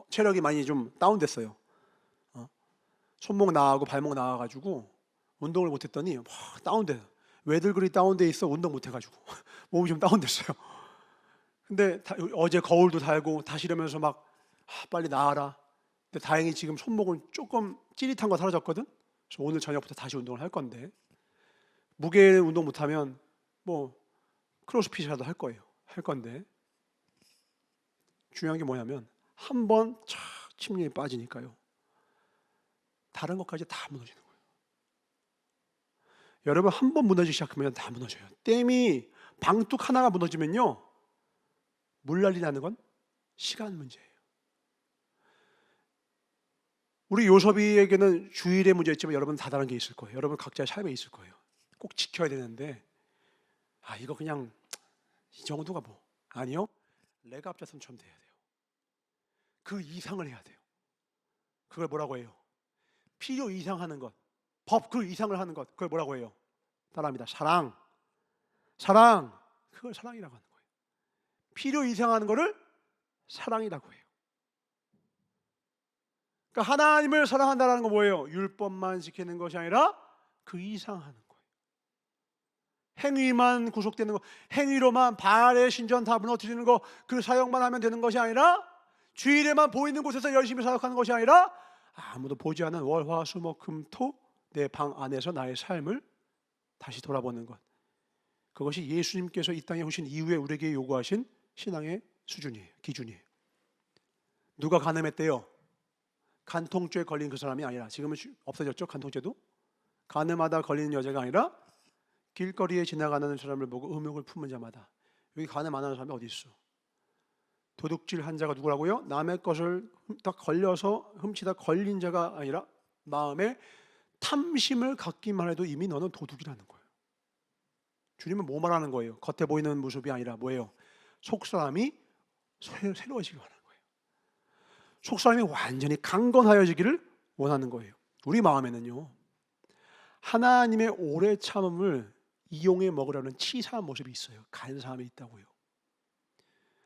S1: 체력이 많이 좀 다운됐어요. 손목 나가고 발목 나가가지고 운동을 못했더니 막 다운돼. 왜들 그리 다운돼 있어? 운동 못해가지고 몸이 좀 다운됐어요. 근데 어제 거울도 달고 다시 이러면서 막 빨리 나아라. 근데 다행히 지금 손목은 조금 찌릿한 거 사라졌거든. 그래서 오늘 저녁부터 다시 운동을 할 건데, 무게 운동 못하면 뭐 크로스핏이라도 할 거예요. 할 건데 중요한 게 뭐냐면 한 번 착 침륜이 빠지니까요, 다른 것까지 다 무너지는 거예요. 여러분, 한 번 무너지기 시작하면 다 무너져요. 댐이 방뚝 하나가 무너지면요, 물난리 나는 건 시간 문제예요. 우리 요섭이에게는 주일의 문제 있지만 여러분 다다른 게 있을 거예요. 여러분 각자의 삶에 있을 거예요. 꼭 지켜야 되는데, 이거 그냥 이 정도가 뭐 아니요, 레갑자손처럼 돼야 돼요. 그 이상을 해야 돼요. 그걸 뭐라고 해요? 필요 이상 하는 것, 법 그 이상을 하는 것, 그걸 뭐라고 해요? 따라합니다. 사랑. 사랑, 그걸 사랑이라고 하는 거예요. 필요 이상 하는 거를 사랑이라고 해요. 그러니까 하나님을 사랑한다는 건 뭐예요? 율법만 지키는 것이 아니라 그 이상 하는 거예요. 행위만 구속되는 거, 행위로만 바알의 신전 다 무너뜨리는 거, 그 사역만 하면 되는 것이 아니라, 주일에만 보이는 곳에서 열심히 사역하는 것이 아니라, 아무도 보지 않는 월, 화, 수, 목, 금, 토 내 방 안에서 나의 삶을 다시 돌아보는 것, 그것이 예수님께서 이 땅에 오신 이후에 우리에게 요구하신 신앙의 수준이에요. 기준이에요. 누가 간음했대요? 간통죄에 걸린 그 사람이 아니라, 지금은 없어졌죠, 간통죄도. 간음하다 걸리는 여자가 아니라 길거리에 지나가는 사람을 보고 음욕을 품은 자마다. 여기 간음 안 하는 사람이 어디 있어? 도둑질 한 자가 누구라고요? 남의 것을 딱 걸려서 훔치다 걸린 자가 아니라 마음에 탐심을 갖기만 해도 이미 너는 도둑이라는 거예요. 주님은 뭐 말하는 거예요? 겉에 보이는 모습이 아니라 뭐예요? 속사람이 새로워지기 원하는 거예요. 속사람이 완전히 강건하여지기를 원하는 거예요. 우리 마음에는요, 하나님의 오래 참음을 이용해 먹으려는 치사한 모습이 있어요. 간사함이 있다고요.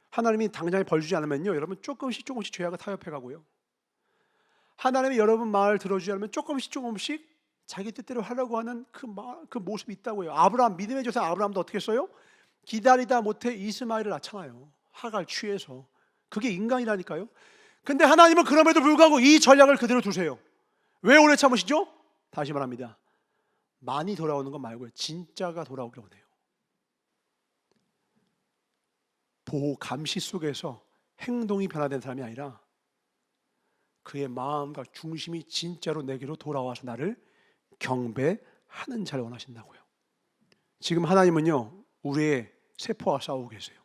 S1: 하나님이 당장에 벌 주지 않으면요, 여러분 조금씩 죄악을 타협해 가고요, 하나님이 여러분 말 들어주지 않으면 조금씩 자기 뜻대로 하려고 하는 그 모습이 있다고요. 아브라함, 믿음의 조상 아브라함도 어떻게 했어요? 기다리다 못해 이스마엘을 낳잖아요. 하갈 취해서. 그게 인간이라니까요. 근데 하나님은 그럼에도 불구하고 이 전략을 그대로 두세요. 왜 오래 참으시죠? 다시 말합니다. 많이 돌아오는 건 말고요, 진짜가 돌아오길 원해요. 보호 감시 속에서 행동이 변화된 사람이 아니라 그의 마음과 중심이 진짜로 내게로 돌아와서 나를 경배하는 자를 원하신다고요. 지금 하나님은요, 우리의 세포와 싸우고 계세요.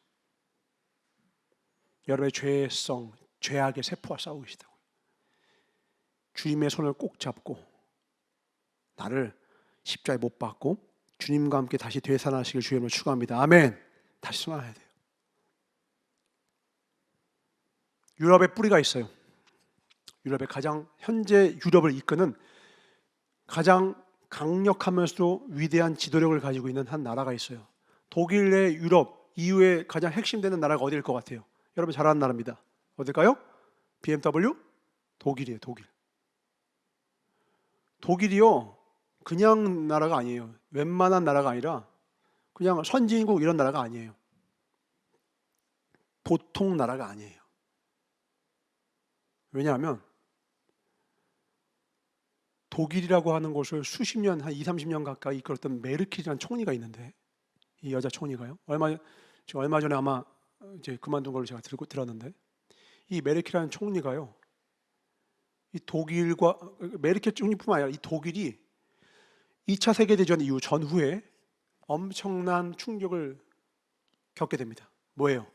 S1: 여러분의 죄성, 죄악의 세포와 싸우고 계시다고요. 주님의 손을 꼭 잡고 나를 십자가에 못 박고 주님과 함께 다시 되살아나시길 주님으로 축원합니다. 아멘. 다시 살아나야 돼요. 유럽에 뿌리가 있어요. 유럽의 현재 유럽을 이끄는 가장 강력하면서도 위대한 지도력을 가지고 있는 한 나라가 있어요. 독일의 유럽 이후에 가장 핵심되는 나라가 어디일 것 같아요? 여러분 잘 아는 나라입니다. 어딜까요? BMW? 독일이에요. 독일이요, 그냥 나라가 아니에요. 웬만한 나라가 아니라 그냥 선진국 이런 나라가 아니에요. 보통 나라가 아니에요. 왜냐하면 독일이라고 하는 곳을 수십 년, 한 20, 30년 가까이 이끌었던 메르켈이라는 총리가 있는데, 이 여자 총리가요, 얼마 전에 아마 이제 그만둔 걸로 제가 들었는데, 이 메르켈이라는 총리가요, 이 독일과 메르켈 총리뿐만 아니라 이 독일이 2차 세계대전 이후 전후에 엄청난 충격을 겪게 됩니다. 뭐예요?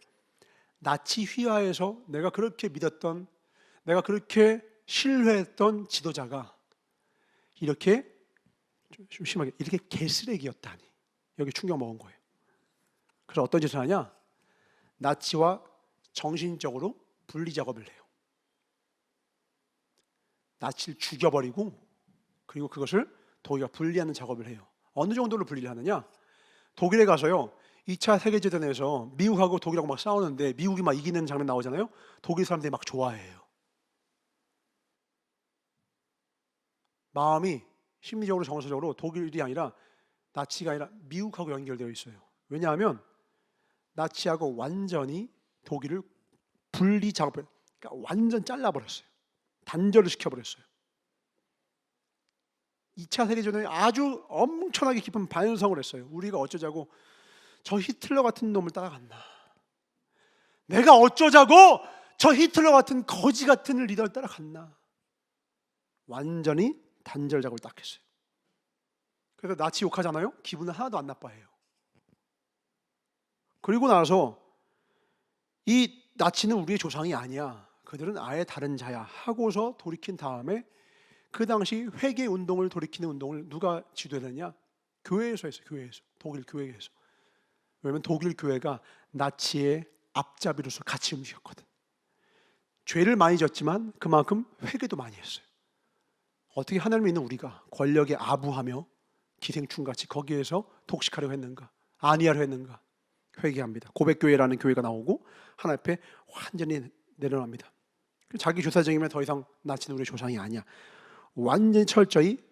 S1: 나치 휘하에서 내가 그렇게 믿었던, 내가 그렇게 신뢰했던 지도자가 이렇게 좀 심하게 이렇게 개쓰레기였다니, 여기 충격 먹은 거예요. 그래서 어떤 짓을 하냐? 나치와 정신적으로 분리 작업을 해요. 나치를 죽여버리고, 그리고 그것을 독일과 분리하는 작업을 해요. 어느 정도로 분리를 하느냐? 독일에 가서요, 2차 세계대전에서 미국하고 독일하고 막 싸우는데 미국이 막 이기는 장면 나오잖아요. 독일 사람들이 막 좋아해요. 마음이 심리적으로 정서적으로 독일이 아니라, 나치가 아니라 미국하고 연결되어 있어요. 왜냐하면 나치하고 완전히 독일을 분리 작업을, 그러니까 완전 잘라버렸어요. 단절을 시켜버렸어요. 2차 세계대전에 아주 엄청나게 깊은 반성을 했어요. 우리가 어쩌자고 저 히틀러 같은 놈을 따라갔나? 내가 어쩌자고 저 히틀러 같은 거지 같은 리더를 따라갔나? 완전히 단절 작업을 딱 했어요. 그래서 나치 욕하잖아요. 기분은 하나도 안 나빠해요. 그리고 나서 이 나치는 우리의 조상이 아니야, 그들은 아예 다른 자야 하고서 돌이킨 다음에, 그 당시 회개 운동을 돌이키는 운동을 누가 지도했느냐? 교회에서 했어요. 교회에서. 독일 교회에서. 왜냐하면 독일 교회가 나치의 앞잡이로서 같이 움직였거든. 죄를 많이 졌지만 그만큼 회개도 많이 했어요. 어떻게 하나님을 믿는 우리가 권력에 아부하며 기생충같이 거기에서 독식하려고 했는가? 아니하려 했는가? 회개합니다. 고백교회라는 교회가 나오고 하나님 앞에 완전히 내려납니다. 자기 조사적이면 더 이상 나치는 우리의 조상이 아니야, 완전히 철저히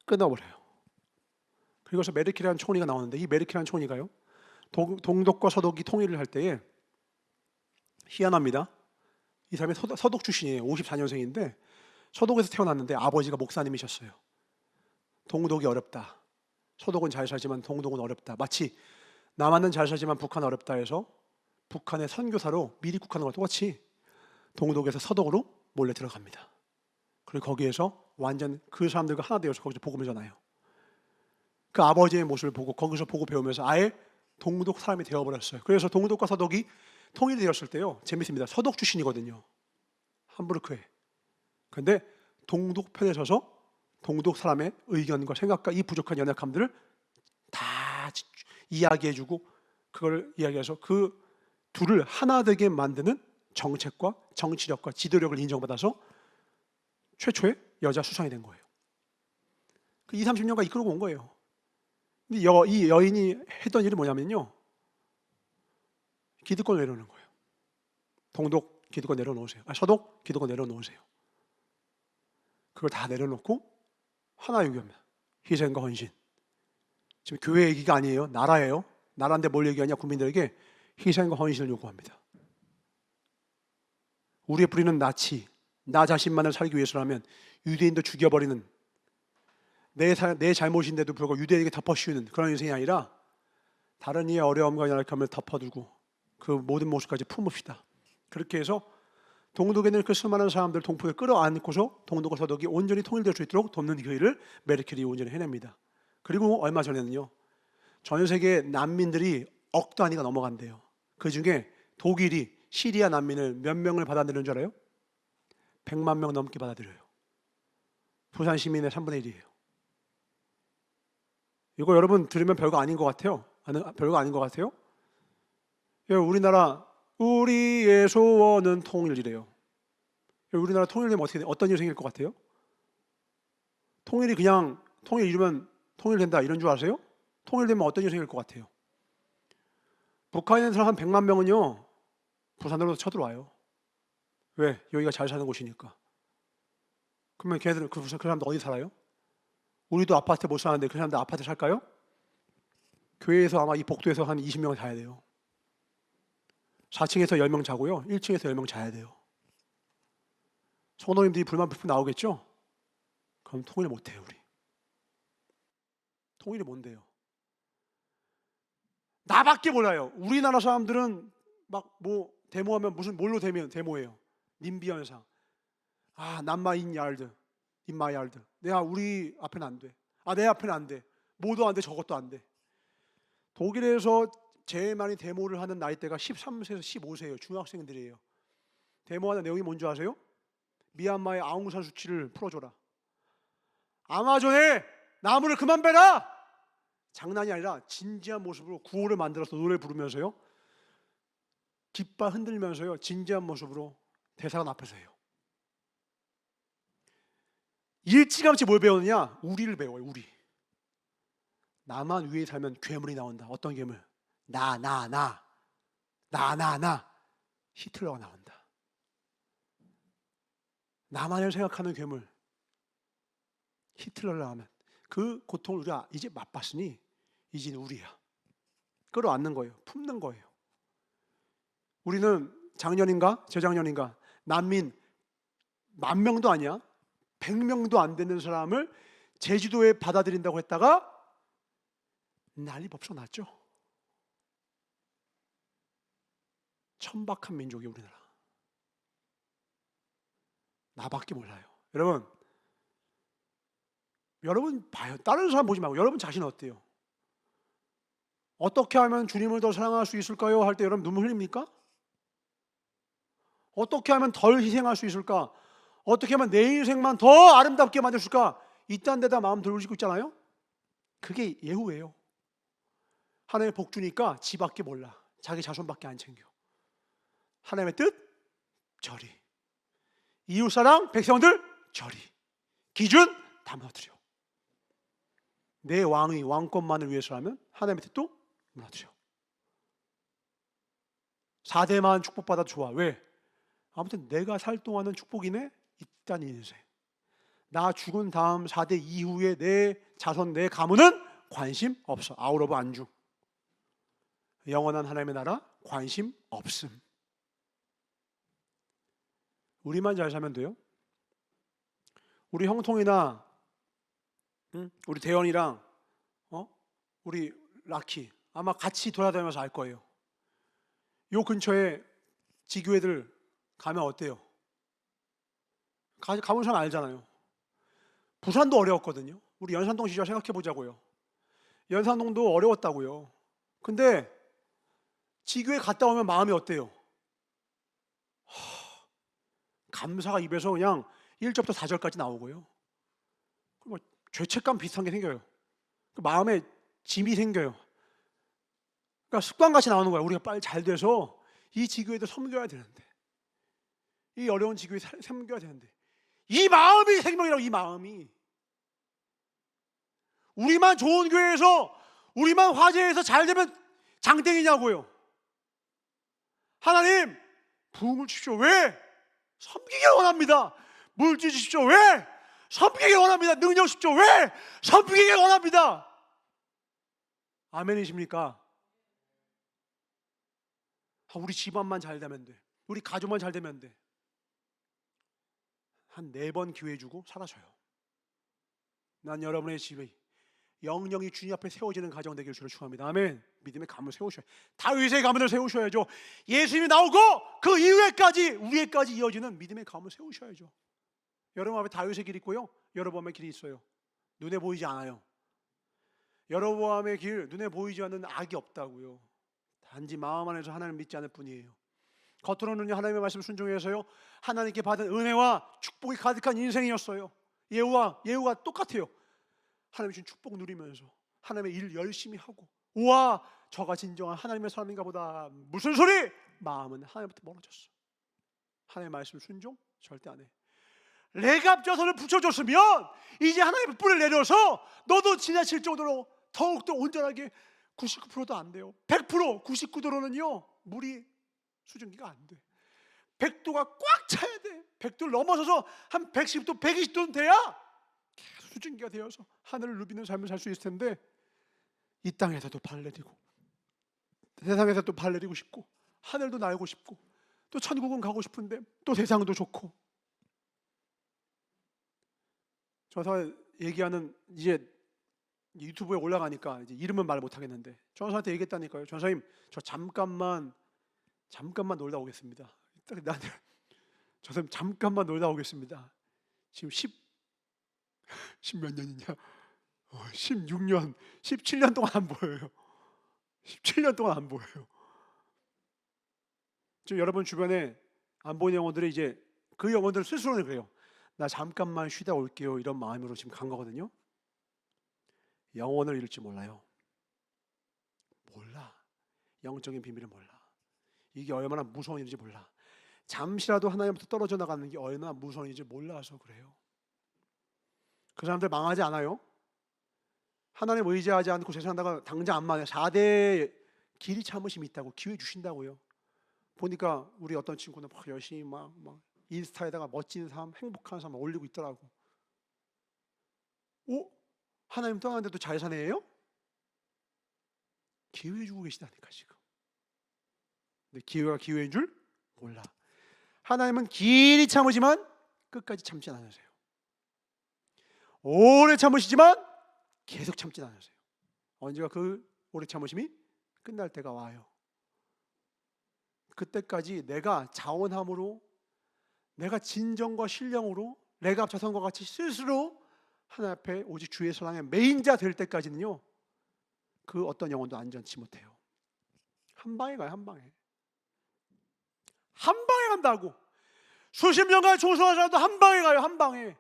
S1: 끊어버려요. 그리고서 메르켈이라는 총리가 나오는데, 이 메르켈이라는 총리가요, 동독과 서독이 통일을 할 때에 희한합니다. 이 사람이 서독 출신이에요. 54년생인데 서독에서 태어났는데 아버지가 목사님이셨어요. 동독이 어렵다, 서독은 잘 살지만 동독은 어렵다, 마치 남한은 잘 살지만 북한은 어렵다 해서 북한의 선교사로 미리 국하는 것과 똑같이 동독에서 서독으로 몰래 들어갑니다. 그리고 거기에서 완전 그 사람들과 하나 되어서 거기서 복음을 전해요. 그 아버지의 모습을 보고 거기서 보고 배우면서 아예 동독 사람이 되어버렸어요. 그래서 동독과 서독이 통일이 되었을 때요, 재밌습니다. 서독 출신이거든요, 함부르크에. 그런데 동독 편에 서서 동독 사람의 의견과 생각과 이 부족한 연약함들을 다 이야기해주고, 그걸 이야기해서 그 둘을 하나 되게 만드는 정책과 정치력과 지도력을 인정받아서 최초의 여자 수상이 된 거예요. 그 20, 30년간 이끌고 온 거예요. 근데 이 여인이 했던 일이 뭐냐면요, 기득권 내려놓는 거예요. 동독 기득권 내려놓으세요. 서독 기득권 내려놓으세요. 그걸 다 내려놓고 하나 얘기합니다. 희생과 헌신. 지금 교회 얘기가 아니에요. 나라예요. 나라인데 뭘 얘기하냐? 국민들에게 희생과 헌신을 요구합니다. 우리의 뿌리는 나치, 나 자신만을 살기 위해서라면 유대인도 죽여버리는, 내 잘못인데도 불구하고 유대인에게 덮어씌우는 그런 인생이 아니라, 다른 이의 어려움과 연약함을 덮어두고 그 모든 모습까지 품읍시다. 그렇게 해서 동독에는 그 수많은 사람들, 동포를 끌어안고서 동독과 서독이 온전히 통일될 수 있도록 돕는 그 일을 메르켈이 온전히 해냅니다. 그리고 얼마 전에는요, 전 세계 난민들이 억 단위가 넘어간대요. 그 중에 독일이 시리아 난민을 몇 명을 받아들이는 줄 알아요? 100만 명 넘게 받아들여요. 부산 시민의 3분의 1이에요. 이거 여러분 들으면 별거 아닌 것 같아요. 별거 아닌 것 같아요? 우리나라, 우리의 소원은 통일이래요. 우리나라 통일되면 어떤 일이 생길 것 같아요? 통일이 그냥 통일 이루면 통일된다 이런 줄 아세요? 통일되면 어떤 일이 생길 것 같아요? 북한에 있는 사람 한 100만 명은요, 부산으로 쳐들어와요. 왜? 여기가 잘 사는 곳이니까. 그러면 걔네들은 그 사람들 어디 살아요? 우리도 아파트 못 사는데 그 사람들 아파트 살까요? 교회에서 아마 이 복도에서 한 20명 자야 돼요. 4층에서 10명 자고요, 1층에서 10명 자야 돼요. 성도님들이 불만 나오겠죠? 그럼 통일 못해요. 우리 통일이 뭔데요? 나밖에 몰라요. 우리나라 사람들은 막 뭐 데모하면 무슨 뭘로 데모해요? 님비 현상. 남마 인 야르드, 인마 야르드. 내가 우리 앞에는 안 돼. 내 앞에는 안 돼. 뭐도 안 돼, 저것도 안 돼. 독일에서 제일 많이 데모를 하는 나이대가 13세에서 15세예요. 중학생들이에요. 데모하는 내용이 뭔지 아세요? 미얀마의 아웅산 수치를 풀어줘라. 아마존에 나무를 그만 베라. 장난이 아니라 진지한 모습으로 구호를 만들어서 노래 부르면서요, 깃발 흔들면서요, 진지한 모습으로 대사관 앞에서 해요. 일찌감치 뭘 배우느냐? 우리를 배워요. 우리. 나만 위에 살면 괴물이 나온다. 어떤 괴물? 나. 히틀러가 나온다. 나만을 생각하는 괴물, 히틀러를 하면 그 고통을 우리가 이제 맛봤으니 이제 우리야. 끌어안는 거예요. 품는 거예요. 우리는 작년인가 재작년인가 난민 10,000명도 아니야, 100명도 안 되는 사람을 제주도에 받아들인다고 했다가 난리 법석 났죠. 천박한 민족이 우리나라. 나밖에 몰라요. 여러분 봐요. 다른 사람 보지 말고 여러분 자신 어때요? 어떻게 하면 주님을 더 사랑할 수 있을까요? 할 때 여러분 눈물 흘립니까? 어떻게 하면 덜 희생할 수 있을까? 어떻게 하면 내 인생만 더 아름답게 만들 수 있을까? 이딴 데다 마음 돌리고 있잖아요. 그게 예후예요. 하나님의 복 주니까 지밖에 몰라. 자기 자손밖에 안 챙겨. 하나님의 뜻? 저리. 이웃사랑, 백성들? 저리. 기준? 다 무너뜨려. 내 왕의 왕권만을 위해서라면 하나님의 뜻도 무너뜨려. 4대만 축복받아도 좋아. 왜? 아무튼 내가 살 동안은 축복이네. 이딴 인생. 나 죽은 다음 4대 이후에 내 자손, 내 가문은 관심 없어. 아웃 오브 안중. 영원한 하나님의 나라 관심 없음. 우리만 잘 살면 돼요. 우리 형통이나 우리 대현이랑 우리 라키 아마 같이 돌아다니면서 알 거예요. 요 근처에 지교회들 가면 어때요? 가본 사람 알잖아요. 부산도 어려웠거든요. 우리 연산동 시절 생각해 보자고요. 연산동도 어려웠다고요. 근데 지교회 갔다 오면 마음이 어때요? 감사가 입에서 그냥 1절부터 4절까지 나오고요. 뭐 죄책감 비슷한 게 생겨요. 마음에 짐이 생겨요. 그러니까 습관같이 나오는 거야. 우리가 빨리 잘 돼서 이 지교회도 섬겨야 되는데, 이 어려운 지교회 섬겨야 되는데, 이 마음이 생명이라고. 이 마음이 우리만 좋은 교회에서 우리만 화제에서 잘 되면 장땡이냐고요. 하나님 부흥을 주십시오. 왜? 섬기기 원합니다. 물질 주십시오. 왜? 섬기기 원합니다. 능력 주십시오. 왜? 섬기기 원합니다. 아멘이십니까? 우리 집안만 잘 되면 돼. 우리 가족만 잘 되면 돼. 한 4번 기회 주고 사라져요. 난 여러분의 집이 영영이 주님 앞에 세워지는 가정 되기를 주를 축원합니다. 아멘. 믿음의 가문을 세우셔야, 다윗의 가문을 세우셔야죠. 예수님이 나오고 그 이후에까지 우리에까지 이어지는 믿음의 가문을 세우셔야죠. 여러분 앞에 다윗의 길이 있고요, 여로보암의 길이 있어요. 눈에 보이지 않아요. 여로보암의 길, 눈에 보이지 않는 악이 없다고요. 단지 마음 안에서 하나님을 믿지 않을 뿐이에요. 겉으로는 하나님의 말씀 순종해서요, 하나님께 받은 은혜와 축복이 가득한 인생이었어요. 예후가 똑같아요. 하나님 주신 축복 누리면서 하나님의 일 열심히 하고, 우와 저가 진정한 하나님의 사람인가 보다. 무슨 소리? 마음은 하나님부터 멀어졌어. 하나님의 말씀 순종 절대 안 해. 레갑자선을 붙여줬으면 이제 하나님의 뿔을 내려서 너도 지나칠 정도로 더욱더 온전하게. 99%도 안 돼요. 100%, 99도로는요 물이 수증기가 안 돼. 100도가 꽉 차야 돼. 100도를 넘어서서 한 110도, 120도는 돼야 계속 수증기가 되어서 하늘을 누비는 삶을 살 수 있을 텐데, 이 땅에서도 발 내리고 세상에서 또 발 내리고 싶고, 하늘도 날고 싶고, 또 천국은 가고 싶은데 또 세상도 좋고. 저서 얘기하는, 이제 유튜브에 올라가니까 이제 이름은 말 못하겠는데 전사한테 얘기했다니까요. 전사님 저 잠깐만 놀다 오겠습니다. 나한테 저 사람 잠깐만 놀다 오겠습니다. 지금 10 몇 년이냐? 16년, 17년 동안 안 보여요. 17년 동안 안 보여요. 지금 여러분 주변에 안 보이는 영혼들이 이제 그 영혼들 스스로는 그래요. 나 잠깐만 쉬다 올게요. 이런 마음으로 지금 간 거거든요. 영혼을 잃을지 몰라요. 몰라. 영적인 비밀을 몰라. 이게 얼마나 무서운 일인지 몰라. 잠시라도 하나님부터 떨어져 나가는 게 얼마나 무서운 일인지 몰라서 그래요. 그 사람들 망하지 않아요. 하나님 의지하지 않고 세상다가 당장 안 망해요. 4대 길이 참으심이 있다고 기회 주신다고요. 보니까 우리 어떤 친구는 막 열심히 막 인스타에다가 멋진 삶, 행복한 삶 올리고 있더라고. 오? 하나님 떠나는데도 잘 사네요? 기회 주고 계시다니까 지금. 근데 기회가 기회인 줄 몰라. 하나님은 길이 참으지만 끝까지 참지 않으세요. 오래 참으시지만 계속 참지 않으세요. 언제가 그 오래 참으심이 끝날 때가 와요. 그때까지 내가 자원함으로, 내가 진정과 신령으로, 내가 자선과 같이 스스로 하나님 앞에 오직 주의 사랑의 메인자 될 때까지는요, 그 어떤 영혼도 안전치 못해요. 한 방에 가요. 한 방에. 한 방에 간다고. 수십 년간 조성한 사람도 한 방에 가요. 한 방에.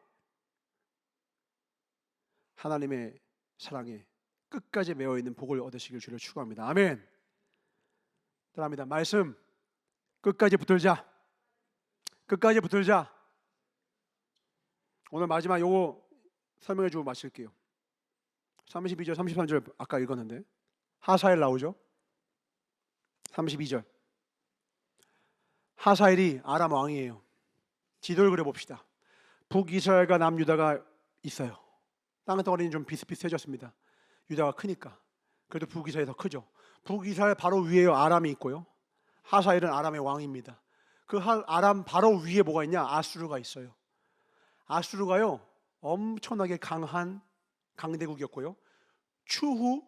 S1: 하나님의 사랑에 끝까지 매어있는 복을 얻으시길 주를 축원합니다. 아멘. 따라합니다. 말씀 끝까지 붙들자. 끝까지 붙들자. 오늘 마지막 요거 설명해 주고 마칠게요. 32절 33절 아까 읽었는데 하사엘 나오죠. 32절 하사엘이 아람 왕이에요. 지도를 그려봅시다. 북이스라엘과 남유다가 있어요. 땅덩어리는 좀 비슷비슷해졌습니다. 유다가 크니까. 그래도 북이스라엘이 더 크죠. 북이스라엘 바로 위에 아람이 있고요. 하사엘은 아람의 왕입니다. 그 아람 바로 위에 뭐가 있냐? 아수르가 있어요. 아수르가요 엄청나게 강한 강대국이었고요. 추후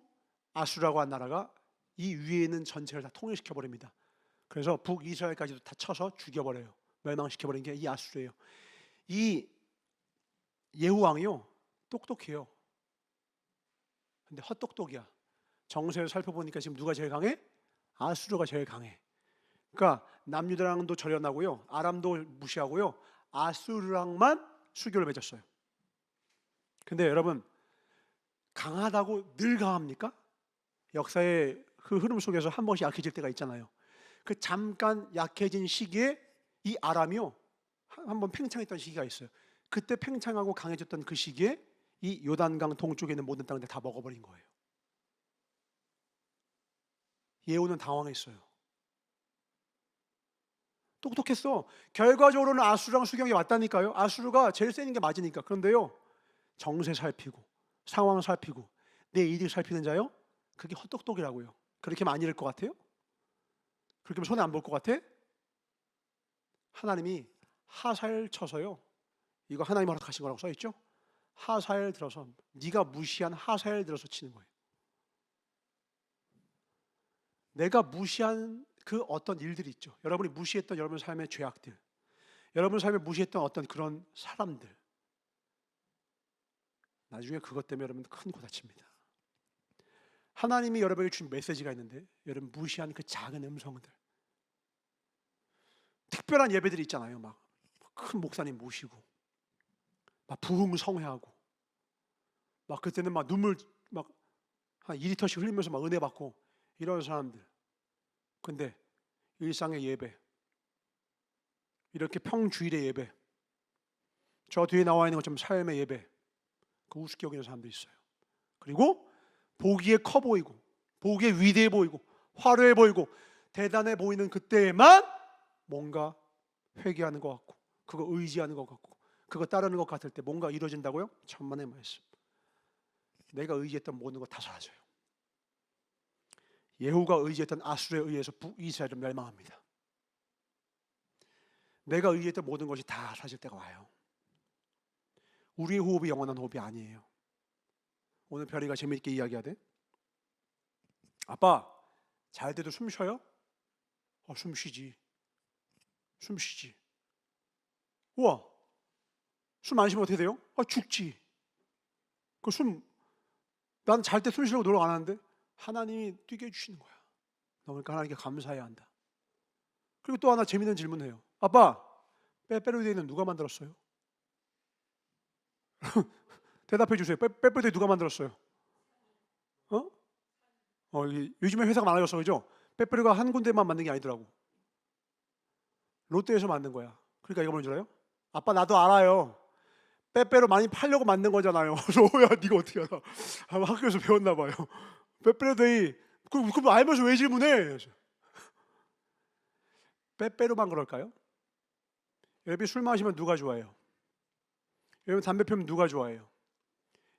S1: 아수르라고 한 나라가 이 위에 있는 전체를 다 통일시켜 버립니다. 그래서 북이스라엘까지도 다 쳐서 죽여버려요. 멸망시켜버린 게 이 아수르예요. 이 예후 왕이요 똑똑해요. 근데 헛똑똑이야. 정세를 살펴보니까 지금 누가 제일 강해? 아수르가 제일 강해. 그러니까 남유다랑도 절연하고요, 아람도 무시하고요, 아수르랑만 수교를 맺었어요. 근데 여러분, 강하다고 늘 강합니까? 역사의 그 흐름 속에서 한 번씩 약해질 때가 있잖아요. 그 잠깐 약해진 시기에 이 아람이요 한번 팽창했던 시기가 있어요. 그때 팽창하고 강해졌던 그 시기에 이 요단강 동쪽에 있는 모든 땅을 다 먹어버린 거예요. 예후는 당황했어요. 똑똑했어. 결과적으로는 아수르랑 수경이 왔다니까요. 아수르가 제일 세는 게 맞으니까. 그런데요, 정세 살피고 상황 살피고 내 이득 살피는 자요, 그게 헛똑똑이라고요. 그렇게 많이 잃을 것 같아요? 그렇게 하면 손해 안 볼 것 같아? 하나님이 하사엘 쳐서요, 이거 하나님 허락하신 거라고 써있죠? 하사엘 들어서, 네가 무시한 하사엘 들어서 치는 거예요. 내가 무시한 그 어떤 일들이 있죠. 여러분이 무시했던 여러분 삶의 죄악들, 여러분 삶에 무시했던 어떤 그런 사람들, 나중에 그것 때문에 여러분 큰 고다칩니다. 하나님이 여러분에게 준 메시지가 있는데 여러분 무시한 그 작은 음성들, 특별한 예배들이 있잖아요. 막 큰 목사님 모시고 막 부흥성회하고 막 그때는 막 눈물 막 한 2리터씩 흘리면서 막 은혜 받고 이런 사람들. 근데 일상의 예배, 이렇게 평주일의 예배, 저 뒤에 나와 있는 것처럼 삶의 예배, 그 우습게 여기는 사람도 있어요. 그리고 보기에 커 보이고 보기에 위대해 보이고 화려해 보이고 대단해 보이는 그때에만 뭔가 회개하는 것 같고 그거 의지하는 것 같고 그거 따르는 것 같을 때 뭔가 이루어진다고요? 천만의 말씀. 내가 의지했던 모든 거 다 사라져요. 예후가 의지했던 아수르에 의해서 북이스라엘은 멸망합니다. 내가 의지했던 모든 것이 다 사라질 때가 와요. 우리의 호흡이 영원한 호흡이 아니에요. 오늘 별이가 재미있게 이야기하대. 아빠, 잘 때도 숨 쉬어요? 숨 쉬지. 숨 쉬지. 우와, 술 마시면 어떻게 돼요? 죽지. 난 잘 때 술 쉬려고 노력 안 하는데 하나님이 뛰게 해주시는 거야. 그러니까 하나님께 감사해야 한다. 그리고 또 하나 재밌는 질문을 해요. 아빠, 빼빼로데이는 누가 만들었어요? 대답해 주세요. 빼빼로데이 누가 만들었어요? 요즘에 회사가 많아졌어, 그죠? 빼빼로가 한 군데만 만든 게 아니더라고. 롯데에서 만든 거야. 그러니까 이거 뭔지 알아요? 아빠, 나도 알아요. 빼빼로 많이 팔려고 만든 거잖아요. 야, 네가 어떻게 알아? 학교에서 배웠나 봐요. 빼빼로데이. 그럼 알면서 왜 질문해? 빼빼로만 그럴까요? 여러분 술 마시면 누가 좋아해요? 여러분 담배 피우면 누가 좋아해요?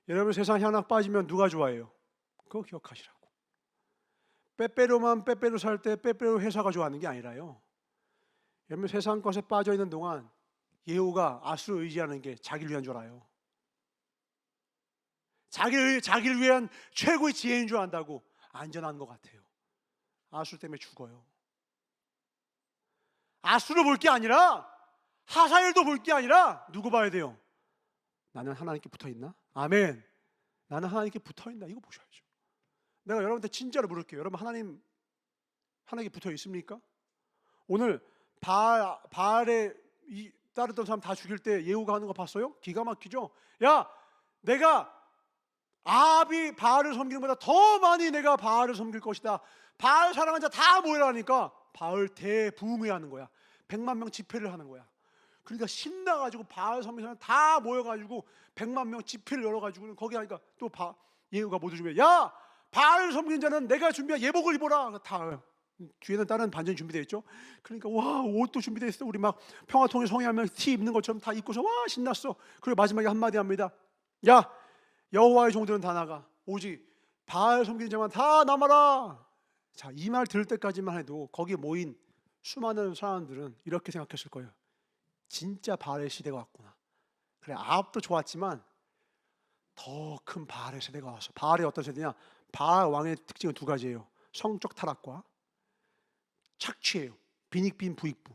S1: 여러분 세상 향락 빠지면 누가 좋아해요? 그거 기억하시라고. 빼빼로만 빼빼로 살 때 빼빼로 회사가 좋아하는 게 아니라요. 여러분 세상 것에 빠져 있는 동안 예후가 아수를 의지하는 게 자기를 위한 줄 알아요. 자기를 위한 최고의 지혜인 줄 안다고 안전한 것 같아요. 아수 때문에 죽어요. 아수를 볼 게 아니라, 하사엘도 볼 게 아니라 누구 봐야 돼요? 나는 하나님께 붙어 있나? 아멘. 나는 하나님께 붙어 있나? 이거 보셔야죠. 내가 여러분한테 진짜로 물을게요. 여러분 하나님께 붙어 있습니까? 오늘 바알에 따르던 사람 다 죽일 때 예후가 하는 거 봤어요? 기가 막히죠? 야, 내가 아합이 바알을 섬기는 것보다 더 많이 내가 바알을 섬길 것이다. 바알 사랑하는 자 다 모여라니까 바알 대부흥회 하는 거야. 100만 명 집회를 하는 거야. 그러니까 신나가지고 바알 섬기는 사람 다 모여가지고 100만 명 집회를 열어가지고 거기 하니까 또 예후가 모두 준비해. 야, 바알 섬기는 자는 내가 준비한 예복을 입어라. 다 뒤에는 다른 반전이 준비되어 있죠. 그러니까 와, 옷도 준비되어 있어. 우리 막 평화통일 성회하면 티 입는 것처럼 다 입고서 와, 신났어. 그리고 마지막에 한마디 합니다. 야, 여호와의 종들은 다 나가. 오직 바알 섬기는 자만 다 남아라. 자, 이 말 들을 때까지만 해도 거기에 모인 수많은 사람들은 이렇게 생각했을 거예요. 진짜 바알의 시대가 왔구나. 그래, 아합도 좋았지만 더 큰 바알의 세대가 왔어. 바알이 어떤 세대냐? 바알 왕의 특징은 두 가지예요. 성적 타락과 착취예요. 빈익빈 부익부.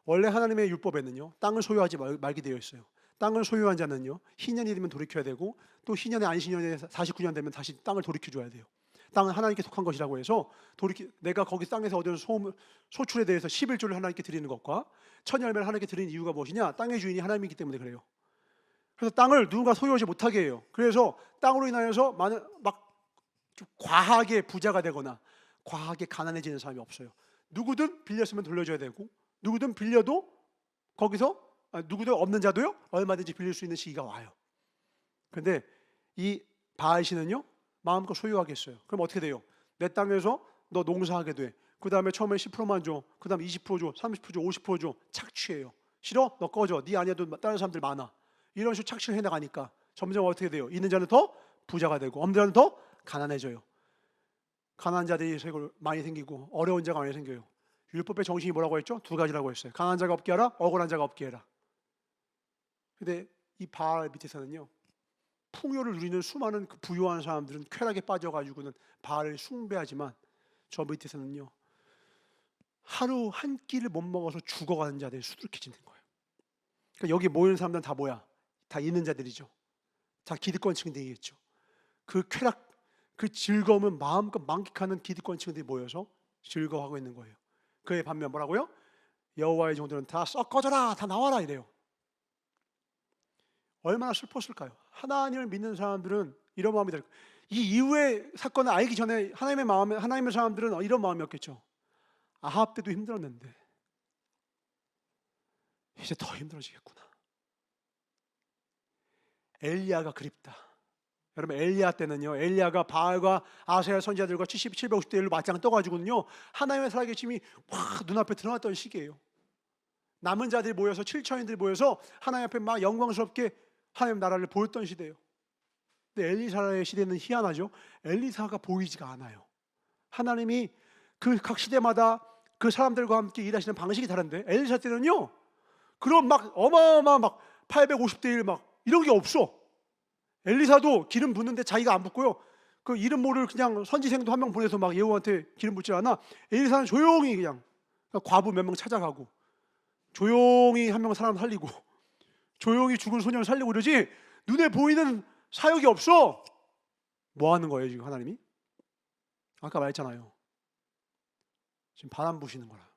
S1: 원래 하나님의 율법에는요, 땅을 소유하지 말게 되어 있어요. 땅을 소유한 자는요, 희년이 되면 돌이켜야 되고, 또 희년의 안식년에 49년 되면 다시 땅을 돌이켜줘야 돼요. 땅은 하나님께 속한 것이라고 해서 내가 거기 땅에서 얻은 소출에 대해서 11조를 하나님께 드리는 것과 첫 열매를 하나님께 드리는 이유가 무엇이냐? 땅의 주인이 하나님이기 때문에 그래요. 그래서 땅을 누군가 소유하지 못하게 해요. 그래서 땅으로 인하여서 막 좀 과하게 부자가 되거나 과하게 가난해지는 사람이 없어요. 누구든 빌렸으면 돌려줘야 되고, 누구든 빌려도 거기서 누구든 없는 자도요 얼마든지 빌릴 수 있는 시기가 와요. 그런데 이 바알 신은요 마음껏 소유하겠어요. 그럼 어떻게 돼요? 내 땅에서 너 농사하게 돼. 그 다음에 처음에 10%만 줘. 그 다음에 20% 줘. 30% 줘. 50% 줘. 착취해요. 싫어? 너 꺼져. 네 아니어도 다른 사람들 많아. 이런 식으로 착취를 해나가니까 점점 어떻게 돼요? 있는 자는 더 부자가 되고 없는 자는 더 가난해져요. 가난한 자들이 많이 생기고 어려운 자가 많이 생겨요. 율법의 정신이 뭐라고 했죠? 두 가지라고 했어요. 강한 자가 없게 하라, 억울한 자가 없게 해라. 근데 이 바알 밑에서는요, 풍요를 누리는 수많은 그 부유한 사람들은 쾌락에 빠져가지고는 바알을 숭배하지만 저 밑에서는요, 하루 한 끼를 못 먹어서 죽어가는 자들이 수두룩해지는 거예요. 그러니까 여기 모이는 사람들은 다 뭐야? 다 있는 자들이죠. 다 기득권층들이겠죠. 그 쾌락, 그 즐거움을 마음껏 만끽하는 기득권층들이 모여서 즐거워하고 있는 거예요. 그에 반면 뭐라고요? 여호와의 종들은 다 썩 꺼져라, 다 나와라 이래요. 얼마나 슬펐을까요? 하나님을 믿는 사람들은 이런 마음이 될 거예요. 이 이후의 사건을 알기 전에 하나님의 사람들은 이런 마음이었겠죠. 아합 때도 힘들었는데 이제 더 힘들어지겠구나. 엘리야가 그립다. 여러분 엘리야 때는요, 엘리야가 바알과 아세야 선지자들과 750대 1로 맞짱 떠가지고는요, 하나님의 살아계심이 확 눈앞에 드러났던 시기예요. 남은 자들이 모여서 7천인들이 모여서 하나님 앞에 막 영광스럽게 하나님 나라를 보였던 시대예요. 근데 엘리사의 시대는 희한하죠. 엘리사가 보이지가 않아요. 하나님이 그 각 시대마다 그 사람들과 함께 일하시는 방식이 다른데 엘리사 때는요, 그런 막 어마어마한 막 850대 1 막 이런 게 없어. 엘리사도 기름 붓는데 자기가 안 붓고요, 그 이름 모를 그냥 선지생도 한 명 보내서 막 예후한테 기름 붓지 않아. 엘리사는 조용히 그냥 과부 몇 명 찾아가고 조용히 한 명 사람 살리고 조용히 죽은 소년을 살리고 이러지 눈에 보이는 사역이 없어. 뭐 하는 거예요 지금 하나님이? 아까 말했잖아요. 지금 바람 부시는 거라.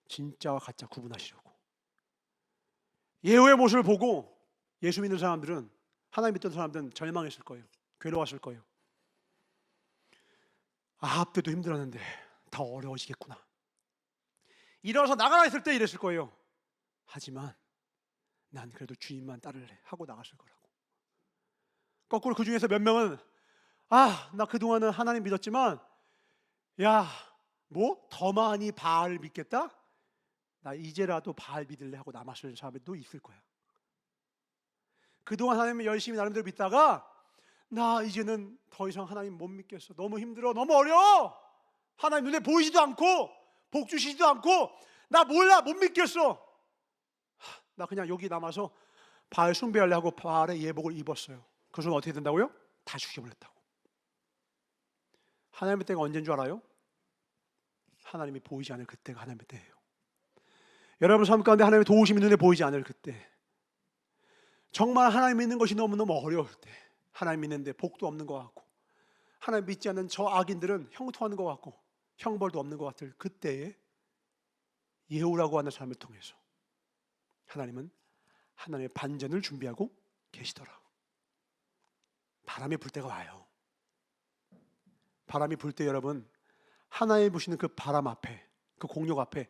S1: 진짜와 가짜 구분하시려고. 예후의 모습을 보고 예수 믿는 사람들은, 하나님 믿던 사람들은 절망했을 거예요. 괴로웠을 거예요. 아합 때도 힘들었는데 더 어려워지겠구나. 일어나서 나가라 했을 때 이랬을 거예요. 하지만 난 그래도 주님만 따를래 하고 나갔을 거라고. 거꾸로 그 중에서 몇 명은 나 그동안은 하나님 믿었지만 뭐 더 많이 바알 믿겠다? 나 이제라도 바알 믿을래 하고 남았을 사람도 있을 거야. 그동안 하나님을 열심히 나름대로 믿다가 나 이제는 더 이상 하나님 못 믿겠어. 너무 힘들어. 너무 어려워. 하나님 눈에 보이지도 않고 복 주시지도 않고 나 몰라. 못 믿겠어. 나 그냥 여기 남아서 바알 숭배할래 하고 바알의 예복을 입었어요. 그 순간 어떻게 된다고요? 다 죽여버렸다고. 하나님의 때가 언제인 줄 알아요? 하나님이 보이지 않을 그때가 하나님의 때예요. 여러분 삶 가운데 하나님의 도우심이 눈에 보이지 않을 그때, 정말 하나님 믿는 것이 너무너무 어려울 때, 하나님 믿는데 복도 없는 것 같고 하나님 믿지 않는 저 악인들은 형통하는 것 같고 형벌도 없는 것 같을 그때에 예후라고 하는 사람을 통해서 하나님은 하나님의 반전을 준비하고 계시더라. 바람이 불 때가 와요. 바람이 불 때 여러분, 하나님 부시는 그 바람 앞에, 그 공력 앞에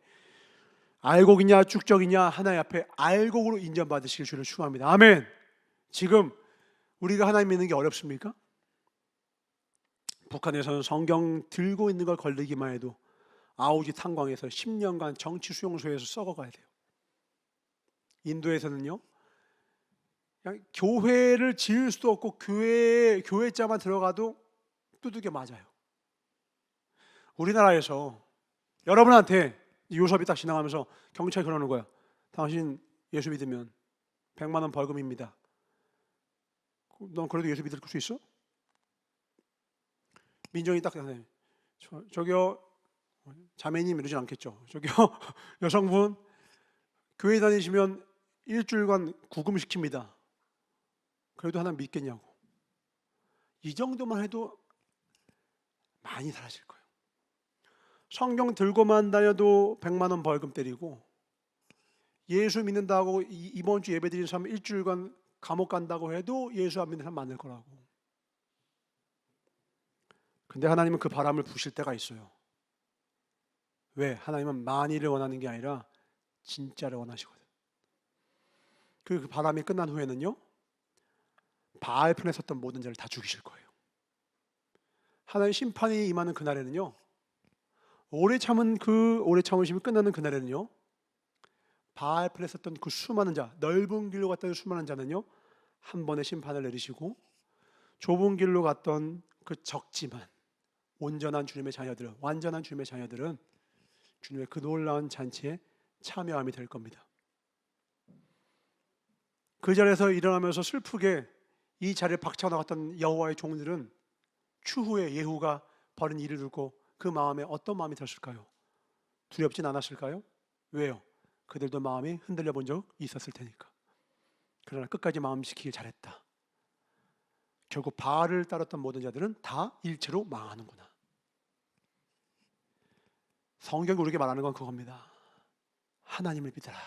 S1: 알곡이냐 쭉적이냐 하나님 앞에 알곡으로 인정받으시길 주를 축원합니다. 아멘. 지금 우리가 하나님 믿는 게 어렵습니까? 북한에서는 성경 들고 있는 걸 걸리기만 해도 아우지 탄광에서 10년간 정치 수용소에서 썩어가야 돼요. 인도에서는요, 그냥 교회를 지을 수도 없고 교회자만 들어가도 두들겨 맞아요. 우리나라에서 여러분한테 요섭이 딱 지나가면서 경찰이 그러는 거야. 당신 예수 믿으면 100만 원 벌금입니다. 넌 그래도 예수 믿을 수 있어? 민정이 딱 하네. 저기요 자매님 이러진 않겠죠. 저기요 여성분 교회 다니시면 일주일간 구금 시킵니다. 그래도 하나 믿겠냐고. 이 정도만 해도 많이 사라질 거예요. 성경 들고만 다녀도 100만 원 벌금 때리고, 예수 믿는다고 이번 주 예배 드리는 사람 일주일간 감옥 간다고 해도 예수 안 믿는 사람 많을 거라고. 근데 하나님은 그 바람을 부실 때가 있어요. 왜? 하나님은 만일을 원하는 게 아니라 진짜를 원하시거든. 그 바람이 끝난 후에는요, 바알 편에 섰던 모든 자를 다 죽이실 거예요. 하나님 심판이 임하는 그날에는요, 오래 참으심이 끝나는 그날에는요, 바알 편에 섰던 그 수많은 자, 넓은 길로 갔던 수많은 자는요, 한 번의 심판을 내리시고, 좁은 길로 갔던 그 적지만 온전한 주님의 자녀들은, 완전한 주님의 자녀들은 주님의 그 놀라운 잔치에 참여함이 될 겁니다. 그 자리에서 일어나면서 슬프게 이 자리를 박차 나갔던 여호와의 종들은 추후에 예후가 벌인 일을 듣고 그 마음에 어떤 마음이 들었을까요? 두렵진 않았을까요? 왜요? 그들도 마음이 흔들려 본 적 있었을 테니까. 그러나 끝까지 마음 지키길 잘했다. 결국 바알을 따랐던 모든 자들은 다 일체로 망하는구나. 성경이 우리에게 말하는 건 그겁니다. 하나님을 믿어라.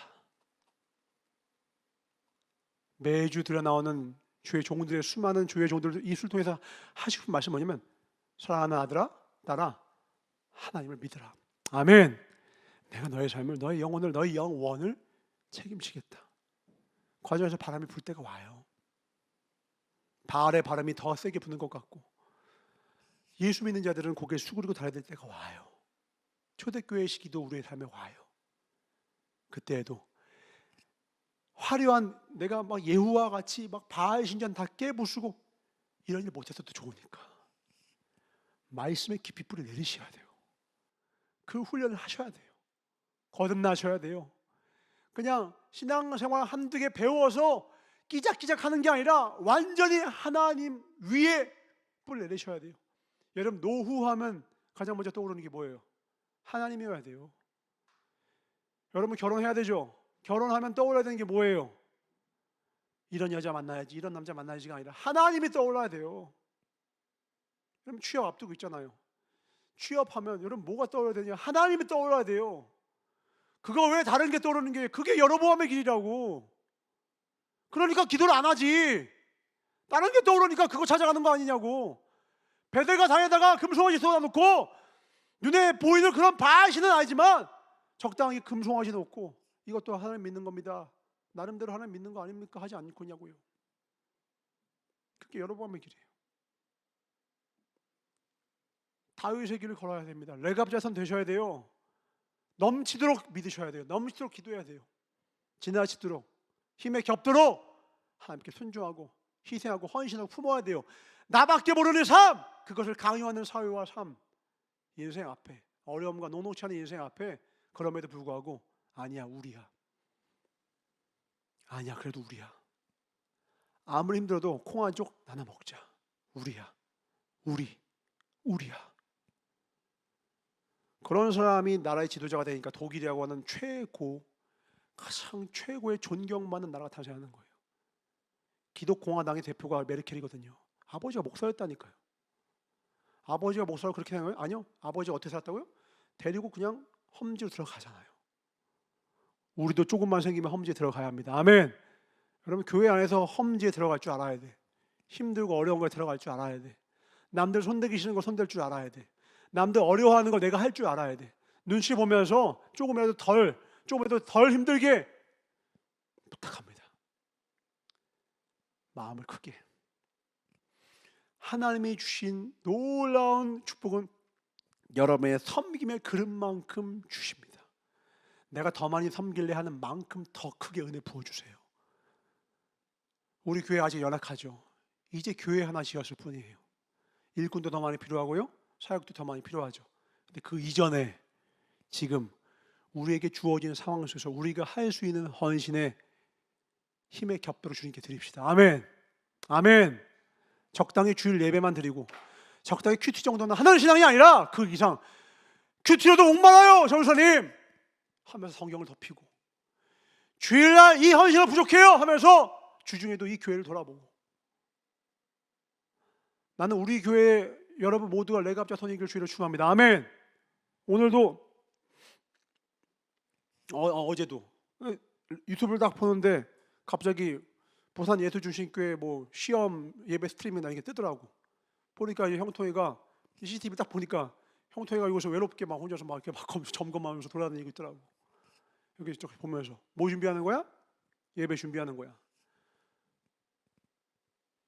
S1: 매주 드러나오는 주의 종들의 수많은 주의 종들 입술 통해서 하시고 싶은 말씀은 뭐냐면, 사랑하는 아들아, 딸아, 하나님을 믿어라. 아멘. 내가 너의 삶을, 너의 영혼을, 너의 영원을 책임지겠다. 과정에서 바람이 불 때가 와요. 바알의 바람이 더 세게 부는 것 같고, 예수 믿는 자들은 고개를 숙이고 달아야 될 때가 와요. 초대교회의 시기도 우리의 삶에 와요. 그때에도 화려한, 내가 막 예후와 같이 막 바알 신전 다 깨부수고 이런 일 못했어도 좋으니까 말씀에 깊이 뿌리 내리셔야 돼요. 그 훈련을 하셔야 돼요. 거듭나셔야 돼요. 그냥 신앙생활 한두 개 배워서 끼작끼작 하는 게 아니라 완전히 하나님 위에 뿌리 내리셔야 돼요. 여러분, 노후하면 가장 먼저 떠오르는 게 뭐예요? 하나님이어야 돼요. 여러분, 결혼해야 되죠? 결혼하면 떠올려야 되는 게 뭐예요? 이런 여자 만나야지, 이런 남자 만나야지가 아니라 하나님이 떠올라야 돼요. 여러분 취업 앞두고 있잖아요. 취업하면 여러분 뭐가 떠올라야 되냐? 하나님이 떠올라야 돼요. 그거 왜 다른 게 떠오르는 게, 그게 여로보암의 길이라고. 그러니까 기도를 안 하지. 다른 게 떠오르니까 그거 찾아가는 거 아니냐고. 베델과 단에다가 금송아지 쏟아놓고 눈에 보이는 그런 바시는 아니지만 적당히 금송아지 놓고 이것도 하나님 믿는 겁니다. 나름대로 하나님 믿는 거 아닙니까? 하지 않고 있냐고요. 그게 여로보암의 길이에요. 다윗의 길을 걸어야 됩니다. 레갑 자손 되셔야 돼요. 넘치도록 믿으셔야 돼요. 넘치도록 기도해야 돼요. 지나치도록, 힘에 겹도록 하나님께 순종하고 희생하고 헌신하고 품어야 돼요. 나밖에 모르는 삶, 그것을 강요하는 사회와 삶, 인생 앞에 어려움과 녹록치 않은 인생 앞에 그럼에도 불구하고 아니야, 우리야. 아니야, 그래도 우리야. 아무리 힘들어도 콩 한 쪽 나눠 먹자. 우리야. 우리야. 그런 사람이 나라의 지도자가 되니까 독일이라고 하는 가장 최고의 존경받는 나라가 탄생하는 거예요. 기독공화당의 대표가 메르켈이거든요. 아버지가 목사였다니까요. 아버지가 목사로 그렇게 된 거예요? 아니요. 아버지가 어떻게 살았다고요? 데리고 그냥 험지로 들어가잖아요. 우리도 조금만 생기면 험지에 들어가야 합니다. 아멘. 여러분 교회 안에서 험지에 들어갈 줄 알아야 돼. 힘들고 어려운 거에 들어갈 줄 알아야 돼. 남들 손대기 싫은 거 손댈 줄 알아야 돼. 남들 어려워하는 거 내가 할 줄 알아야 돼. 눈치 보면서 조금이라도 덜 힘들게 부탁합니다. 마음을 크게. 하나님이 주신 놀라운 축복은 여러분의 섬김의 그릇만큼 주십니다. 내가 더 많이 섬길래 하는 만큼 더 크게 은혜 부어주세요. 우리 교회 아직 연약하죠. 이제 교회 하나 지었을 뿐이에요. 일꾼도 더 많이 필요하고요, 사역도 더 많이 필요하죠. 근데 그 이전에 지금 우리에게 주어진 상황 속에서 우리가 할 수 있는 헌신의 힘의 겹도록 주님께 드립시다. 아멘. 아멘. 적당히 주일 예배만 드리고 적당히 큐티 정도는 하는 신앙이 아니라 그 이상 큐티로도 목말라요 전우사님 하면서 성경을 덮이고, 주일날 이 헌신은 부족해요 하면서 주중에도 이 교회를 돌아보고, 나는 우리 교회 여러분 모두가 레갑 자손 이길 주의를 축원합니다. 아멘. 오늘도 어제도 유튜브를 딱 보는데 갑자기 부산 예수중심교회 뭐 시험 예배 스트리밍이나 이게 뜨더라고. 보니까 이제 형통이가 CCTV 딱 보니까 형통이가 이곳에 외롭게 막 혼자서 막 이렇게 막 점검하면서 돌아다니고 있더라고. 여기 쭉 보면서 뭐 준비하는 거야? 예배 준비하는 거야.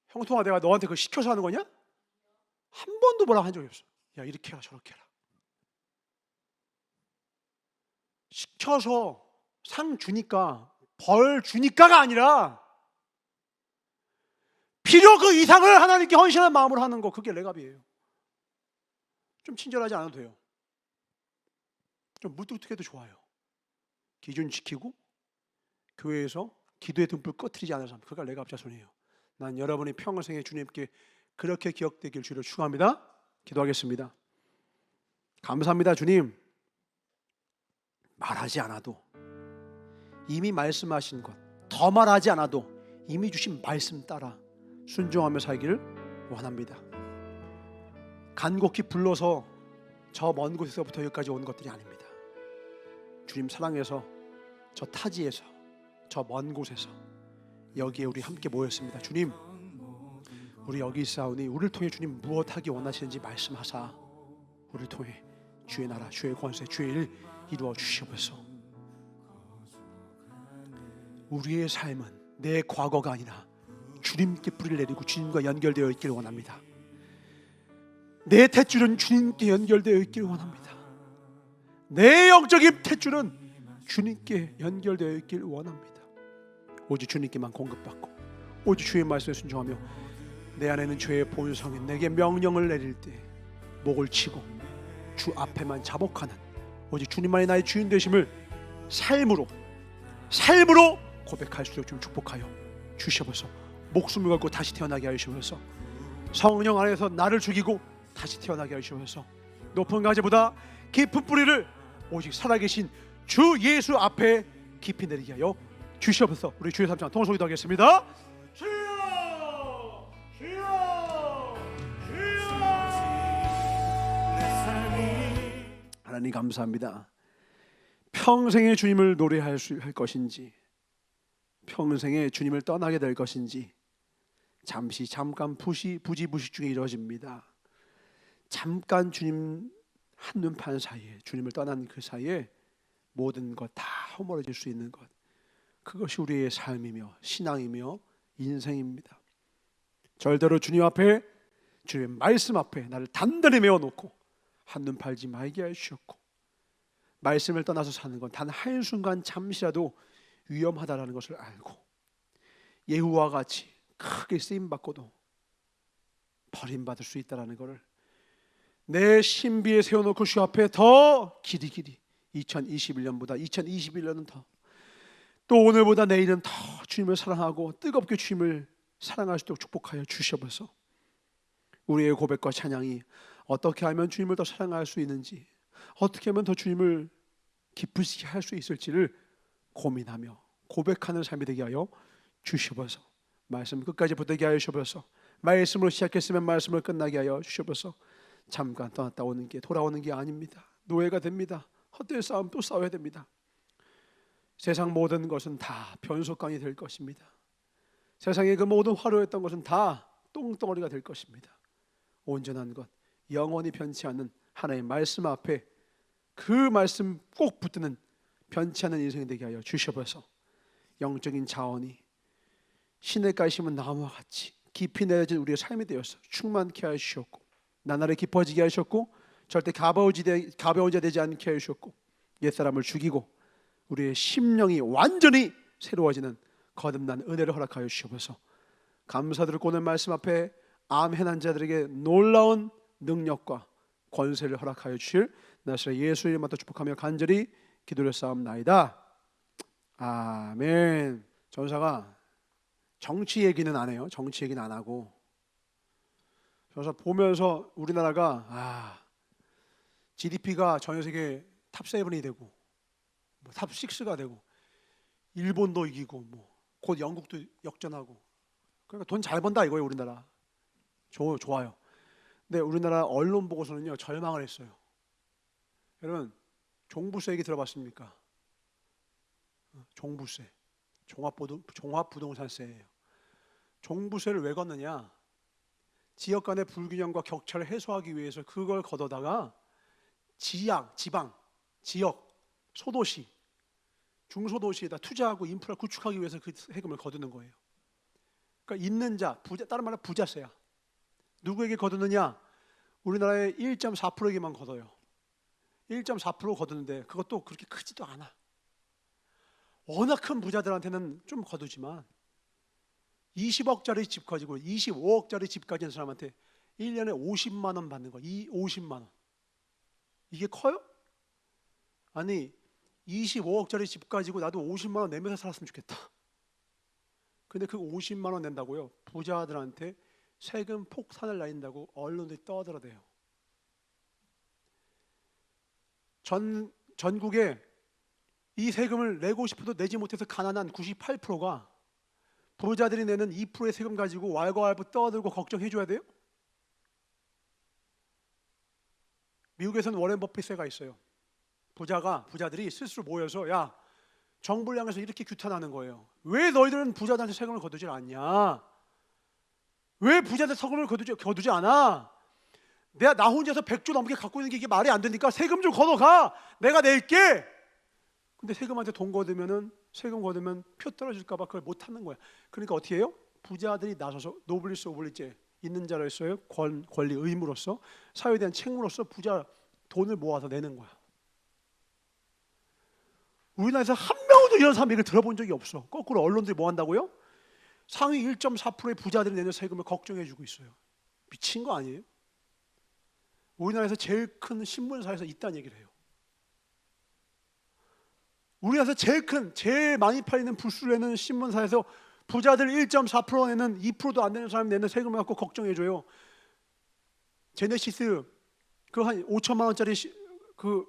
S1: 형통아, 내가 너한테 그거 시켜서 하는 거냐? 한 번도 뭐라 한 적이 없어. 야, 이렇게 해라 저렇게 해라. 시켜서 상 주니까 벌 주니까가 아니라 필요 그 이상을 하나님께 헌신한 마음으로 하는 거, 그게 레갑이에요. 좀 친절하지 않아도 돼요. 좀 무뚝뚝해도 좋아요. 기준 지키고 교회에서 기도의 등불 꺼트리지 않은 사람, 그가 레갑 자손이에요. 난 여러분이 평생에 주님께 그렇게 기억되길 주를 축원합니다. 기도하겠습니다. 감사합니다. 주님, 말하지 않아도 이미 말씀하신 것, 더 말하지 않아도 이미 주신 말씀 따라 순종하며 살기를 원합니다. 간곡히 불러서 저 먼 곳에서부터 여기까지 온 것들이 아닙니다. 주님 사랑해서 저 타지에서 저 먼 곳에서 여기에 우리 함께 모였습니다. 주님, 우리 여기 있사오니 우리를 통해 주님 무엇하기 원하시는지 말씀하사 우리를 통해 주의 나라, 주의 권세, 주의 일 이루어 주시옵소서. 우리의 삶은 내 과거가 아니라 주님께 뿌리를 내리고 주님과 연결되어 있기를 원합니다. 내 탯줄은 주님께 연결되어 있기를 원합니다. 내 영적인 탯줄은 주님께 연결되어 있기를 원합니다. 오직 주님께만 공급받고 오직 주의 말씀에 순종하며 내 안에는 죄의 본성이 내게 명령을 내릴 때 목을 치고 주 앞에만 자복하는 오직 주님만이 나의 주인 되심을 삶으로 고백할 수 있도록 좀 축복하여 주시옵소서. 목숨을 걸고 다시 태어나게 하시옵소서. 성령 안에서 나를 죽이고 다시 태어나게 하시옵소서. 높은 가지보다 깊은 뿌리를 오직 살아계신 주 예수 앞에 깊이 내리게 하여 주시옵소서. 우리 주의 삼창 통성기도 하겠습니다. 하나님 감사합니다. 평생에 주님을 노래할 할 것인지, 평생에 주님을 떠나게 될 것인지, 잠깐 부지부식 중에 이루어집니다. 잠깐 주님 한눈판 사이에, 주님을 떠난 그 사이에 모든 것 다 허물어질 수 있는 것, 그것이 우리의 삶이며 신앙이며 인생입니다. 절대로 주님 앞에, 주님의 말씀 앞에 나를 단단히 메워놓고 한눈 팔지 말게 하셨고, 말씀을 떠나서 사는 건 단 한순간 잠시라도 위험하다라는 것을 알고, 예후와 같이 크게 쓰임받고도 버림받을 수 있다는 것을 내 신비에 세워놓고 주 앞에 더 길이 2021년보다 2021년은 더, 또 오늘보다 내일은 더 주님을 사랑하고 뜨겁게 주님을 사랑할 수 있도록 축복하여 주셔서 우리의 고백과 찬양이 어떻게 하면 주님을 더 사랑할 수 있는지, 어떻게 하면 더 주님을 기쁘시게 할 수 있을지를 고민하며 고백하는 삶이 되게 하여 주시옵소서. 말씀 끝까지 붙들게 하여 주시옵소서. 말씀으로 시작했으면 말씀을 끝나게 하여 주시옵소서. 잠깐 떠났다 오는 게 돌아오는 게 아닙니다. 노예가 됩니다. 헛된 싸움 또 싸워야 됩니다. 세상 모든 것은 다 변속관이 될 것입니다. 세상의 그 모든 화려했던 것은 다 똥덩어리가 될 것입니다. 온전한 것, 영원히 변치 않는 하나님의 말씀 앞에 그 말씀 꼭 붙드는 변치 않는 인생이 되게 하여 주시옵소서. 영적인 자원이 시냇가에 심은 나무와 같이 깊이 내려진 우리의 삶이 되어서 충만케 하시옵고, 나날이 깊어지게 하셨고, 절대 가벼운 자 되지 않게 하셨고, 옛사람을 죽이고 우리의 심령이 완전히 새로워지는 거듭난 은혜를 허락하여 주시옵소서. 감사드리고 오늘 말씀 앞에 아멘한 자들에게 놀라운 능력과 권세를 허락하여 주실 나사렛 예수 이름으로 축복하며 간절히 기도를 쌓옵나이다. 아멘. 전사가 정치 얘기는 안 해요. 정치 얘기는 안 하고, 전사 보면서 우리나라가 GDP가 전 세계 탑7이 되고 탑6가 되고, 일본도 이기고 곧 영국도 역전하고, 그러니까 돈 잘 번다 이거예요. 우리나라 좋아요. 근데 우리나라 언론 보고서는요 절망을 했어요. 여러분, 종부세 얘기 들어봤습니까? 종부세, 종합부동산세예요. 종부세를 왜 걷느냐? 지역 간의 불균형과 격차를 해소하기 위해서 그걸 걷어다가 지방, 지역, 소도시, 중소도시에다 투자하고 인프라 구축하기 위해서 그 세금을 거두는 거예요. 그러니까 있는 자, 부자, 다른 말로 부자세야. 누구에게 거두느냐? 우리나라의 1.4%에게만 거둬요. 1.4% 거두는데 그것도 그렇게 크지도 않아. 워낙 큰 부자들한테는 좀 거두지만 20억짜리 집 가지고 25억짜리 집 가진 사람한테 1년에 50만 원 받는 거야. 50만 원. 이게 커요? 아니, 25억짜리 집 가지고 나도 50만 원 내면서 살았으면 좋겠다. 근데 그 50만 원 낸다고요, 부자들한테 세금 폭탄을 날린다고 언론들이 떠들어대요. 전국에 이 세금을 내고 싶어도 내지 못해서 가난한 98%가 부자들이 내는 2%의 세금 가지고 왈가왈부 떠들고 걱정해줘야 돼요? 미국에서는 워렌 버핏세가 있어요. 부자들이 스스로 모여서, 야, 정부를 향해서 이렇게 규탄하는 거예요. 왜 너희들은 부자들한테 세금을 거두지 않냐? 왜 부자들 세금을 거두지 않아? 나 혼자서 100조 넘게 갖고 있는 게 이게 말이 안 되니까 세금 좀 걷어가. 내가 낼게. 근데 세금 거두면 표 떨어질까 봐 그걸 못 하는 거야. 그러니까 어떻게 해요? 부자들이 나서서 노블리스 오블리제, 있는 자로서의 권리 의무로서, 사회에 대한 책무로서 부자 돈을 모아서 내는 거야. 우리나라에서 한 명도 이런 사람 얘기를 들어본 적이 없어. 거꾸로 언론들이 뭐 한다고요? 상위 1.4%의 부자들이 내는 세금을 걱정해주고 있어요. 미친 거 아니에요? 우리나라에서 제일 큰 신문사에서 있다는 얘기를 해요. 우리나라에서 제일 많이 팔리는 부수를 내는 신문사에서 부자들 1.4% 내는 2%도 안 되는 사람이 내는 세금을 갖고 걱정해줘요. 제네시스 그 한 5천만 원짜리 그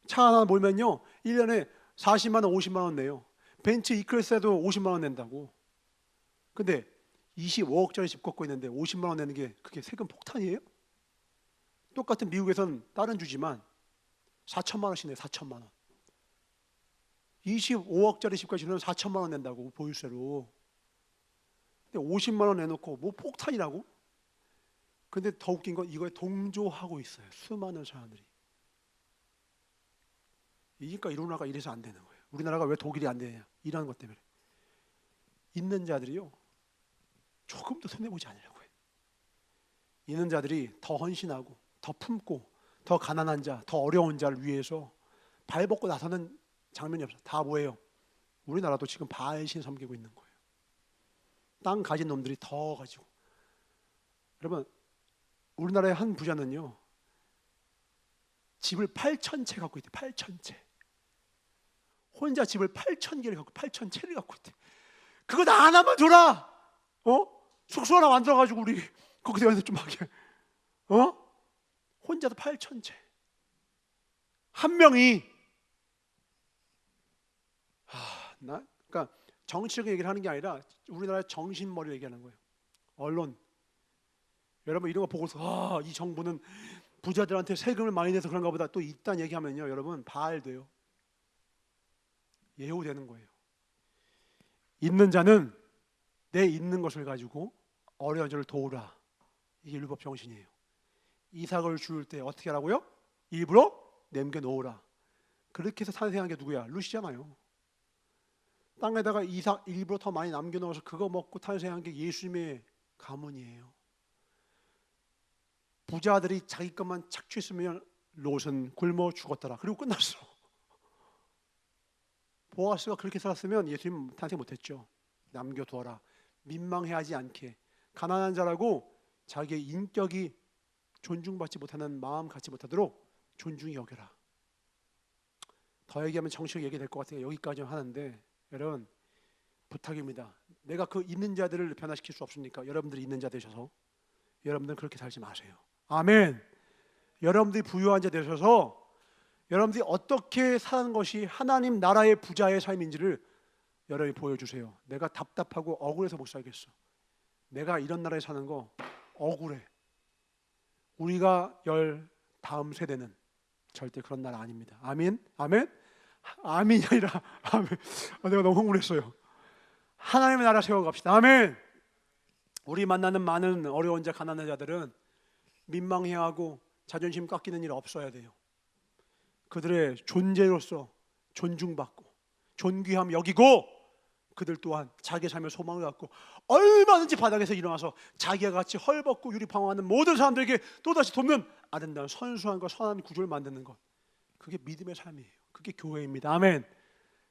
S1: 차 하나 몰면요 1년에 40만 원, 50만 원 내요. 벤츠 E클래스에도 50만 원 낸다고. 근데 25억짜리 집 갖고 있는데 50만 원 내는 게 그게 세금 폭탄이에요? 똑같은 미국에선 다른 주지만 4천만 원씩 내. 4천만 원. 25억짜리 집까지 주면 4천만 원 낸다고, 보유세로. 근데 50만 원 내놓고 뭐 폭탄이라고? 근데 더 웃긴 건 이거에 동조하고 있어요, 수많은 사람들이. 그러니까 우리나라가 이래서 안 되는 거예요. 우리나라가 왜 독일이 안 되냐, 이런 것 때문에. 있는 자들이요, 조금도 손해보지 않으려고 해요. 있는 자들이 더 헌신하고 더 품고 더 가난한 자, 더 어려운 자를 위해서 발벗고 나서는 장면이 없어요. 다 뭐예요? 우리나라도 지금 바알신 섬기고 있는 거예요. 땅 가진 놈들이 더 가지고. 여러분, 우리나라의 한 부자는요, 집을 8,000채 갖고 있대. 8,000채. 혼자 집을 8,000개를 갖고, 8,000채를 갖고 있대. 그거 나 하나만 줘라. 숙소 하나 만들어가지고 우리 거기서 연습 좀 하게. 혼자도 8,000채. 한 명이. 그러니까 정치적인 얘기를 하는 게 아니라 우리나라의 정신머리를 얘기하는 거예요. 언론. 여러분 이런 거 보고서 이 정부는 부자들한테 세금을 많이 내서 그런가 보다, 또 이딴 얘기하면요, 여러분 바알돼요. 예우되는 거예요. 있는 자는 내 있는 것을 가지고 어려운 자를 도우라. 이게 율법 정신이에요. 이삭을 줄 때 어떻게 하라고요? 일부러 남겨놓으라. 그렇게 해서 탄생한 게 누구야? 루시잖아요. 땅에다가 이삭 일부러 더 많이 남겨놓아서 그거 먹고 탄생한 게 예수님의 가문이에요. 부자들이 자기 것만 착취했으면 롯은 굶어 죽었더라. 그리고 끝났어. 보아스가 그렇게 살았으면 예수님 탄생 못했죠. 남겨두어라. 민망해하지 않게. 가난한 자라고 자기의 인격이 존중받지 못하는 마음 갖지 못하도록 존중히 여겨라. 더 얘기하면 정식 얘기 될 것 같아요. 여기까지 하는데, 여러분 부탁입니다. 내가 그 있는 자들을 변화시킬 수 없습니까? 여러분들이 있는 자 되셔서 여러분들은 그렇게 살지 마세요. 아멘. 여러분들이 부유한 자 되셔서 여러분들이 어떻게 사는 것이 하나님 나라의 부자의 삶인지를 여러분이 보여주세요. 내가 답답하고 억울해서 못 살겠어. 내가 이런 나라에 사는 거 억울해. 우리가 열 다음 세대는 절대 그런 나라 아닙니다. 아멘? 아멘? 아멘이 아니라 아멘. 내가 너무 흥분했어요. 하나님의 나라 세워갑시다. 아멘. 우리 만나는 많은 어려운 자, 가난한 자들은 민망해하고 자존심 깎이는 일 없어야 돼요. 그들의 존재로서 존중받고 존귀함 여기고, 그들 또한 자기 삶의 소망을 갖고 얼마든지 바닥에서 일어나서 자기와 같이 헐벗고 유리방황하는 모든 사람들에게 또다시 돕는 아름다운 선수함과 선한 구조를 만드는 것, 그게 믿음의 삶이에요. 그게 교회입니다. 아멘.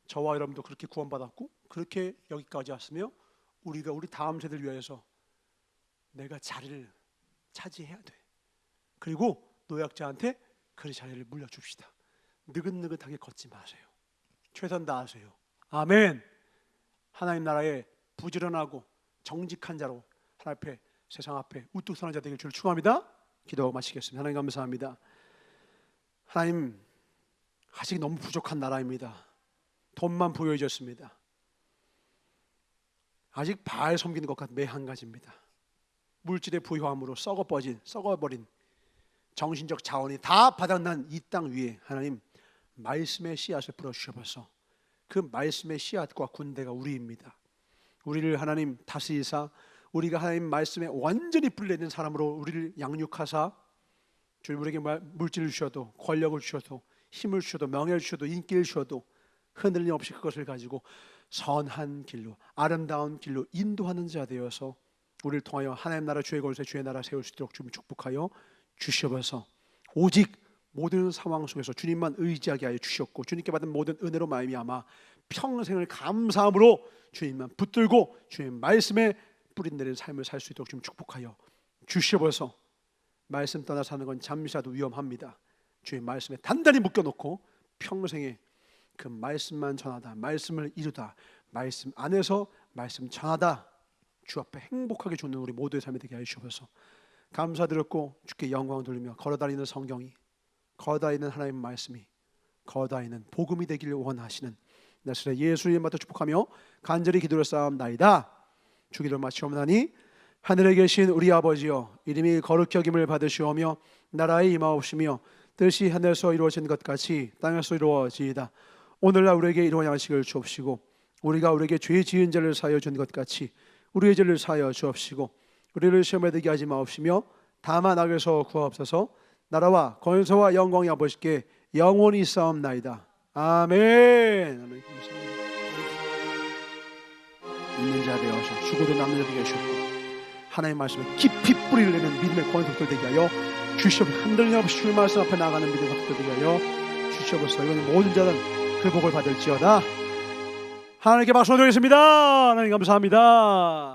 S1: 저와 여러분도 그렇게 구원받았고 그렇게 여기까지 왔으며, 우리가 우리 다음 세대를 위해서 내가 자리를 차지해야 돼. 그리고 노약자한테 그 자리를 물려줍시다. 느긋느긋하게 걷지 마세요. 최선 다하세요. 아멘. 하나님 나라에 부지런하고 정직한 자로 하나님 앞에, 세상 앞에 우뚝 서는 자 되길 주를 축원합니다. 기도하고 마치겠습니다. 하나님 감사합니다. 하나님, 아직 너무 부족한 나라입니다. 돈만 부여해졌습니다. 아직 바알 섬기는 것과 매 한 가지입니다. 물질의 부유함으로 썩어버린 정신적 자원이 다 바닥난 이 땅 위에 하나님 말씀의 씨앗을 뿌려주셔서 그 말씀의 씨앗과 군대가 우리입니다. 우리를 하나님 다스리사 우리가 하나님 말씀에 완전히 뿔내는 사람으로 우리를 양육하사, 주님 우리에게 물질을 주셔도 권력을 주셔도 힘을 주셔도 명예를 주셔도 인기를 주셔도 흔들림 없이 그것을 가지고 선한 길로, 아름다운 길로 인도하는 자 되어서 우리를 통하여 하나님 나라 주의 권세 주의 나라 세울 수 있도록 주님 축복하여 주시옵소서. 오직 모든 상황 속에서 주님만 의지하게 하여 주셨고, 주님께 받은 모든 은혜로 말미암아 평생을 감사함으로 주님만 붙들고 주님 말씀에 뿌린내리는 삶을 살 수 있도록 주님 축복하여 주시옵소서. 말씀 떠나 사는 건 잠시라도 위험합니다. 주의 말씀에 단단히 묶여놓고 평생에 그 말씀만 전하다, 말씀을 이루다, 말씀 안에서 말씀 전하다, 주 앞에 행복하게 죽는 우리 모두의 삶이 되게 하여 주옵소서. 감사드렸고 주께 영광을 돌리며 걸어다니는 성경이, 걸어다니는 하나님의 말씀이, 걸어다니는 복음이 되기를 원하시는 나사렛 예수님 받아 축복하며 간절히 기도를 쌓옵나이다. 주기를 마치옵나니 하늘에 계신 우리 아버지여, 이름이 거룩히 여김을 받으시오며 나라에 임하옵시며 뜻이 하늘에서 이루어진 것 같이 땅에서 이루어지이다. 오늘날 우리에게 일용할 양식을 주옵시고 우리가 우리에게 죄 지은 자를 사하여 준 것 같이 우리의 죄를 사하여 주옵시고 우리를 시험에 들게 하지 마옵시며 다만 악에서 구하옵소서. 나라와 권세와 영광이 아버지께 영원히 있사옵나이다. 아멘. 하나님 감사합니다. 있는 자 되어서 죽어도 남는 자 되게 하셨고 하나님의 말씀에 깊이 뿌리를 내는 믿음의 권속들 되게 하여 주시옵소서. 흔들림 없이 주의 말씀 앞에 나가는 믿음의 권속들 되게 하여 주시옵소서. 이건 모든 자는 그 복을 받을지어다. 하나님께 박수 드리겠습니다. 하나님 감사합니다.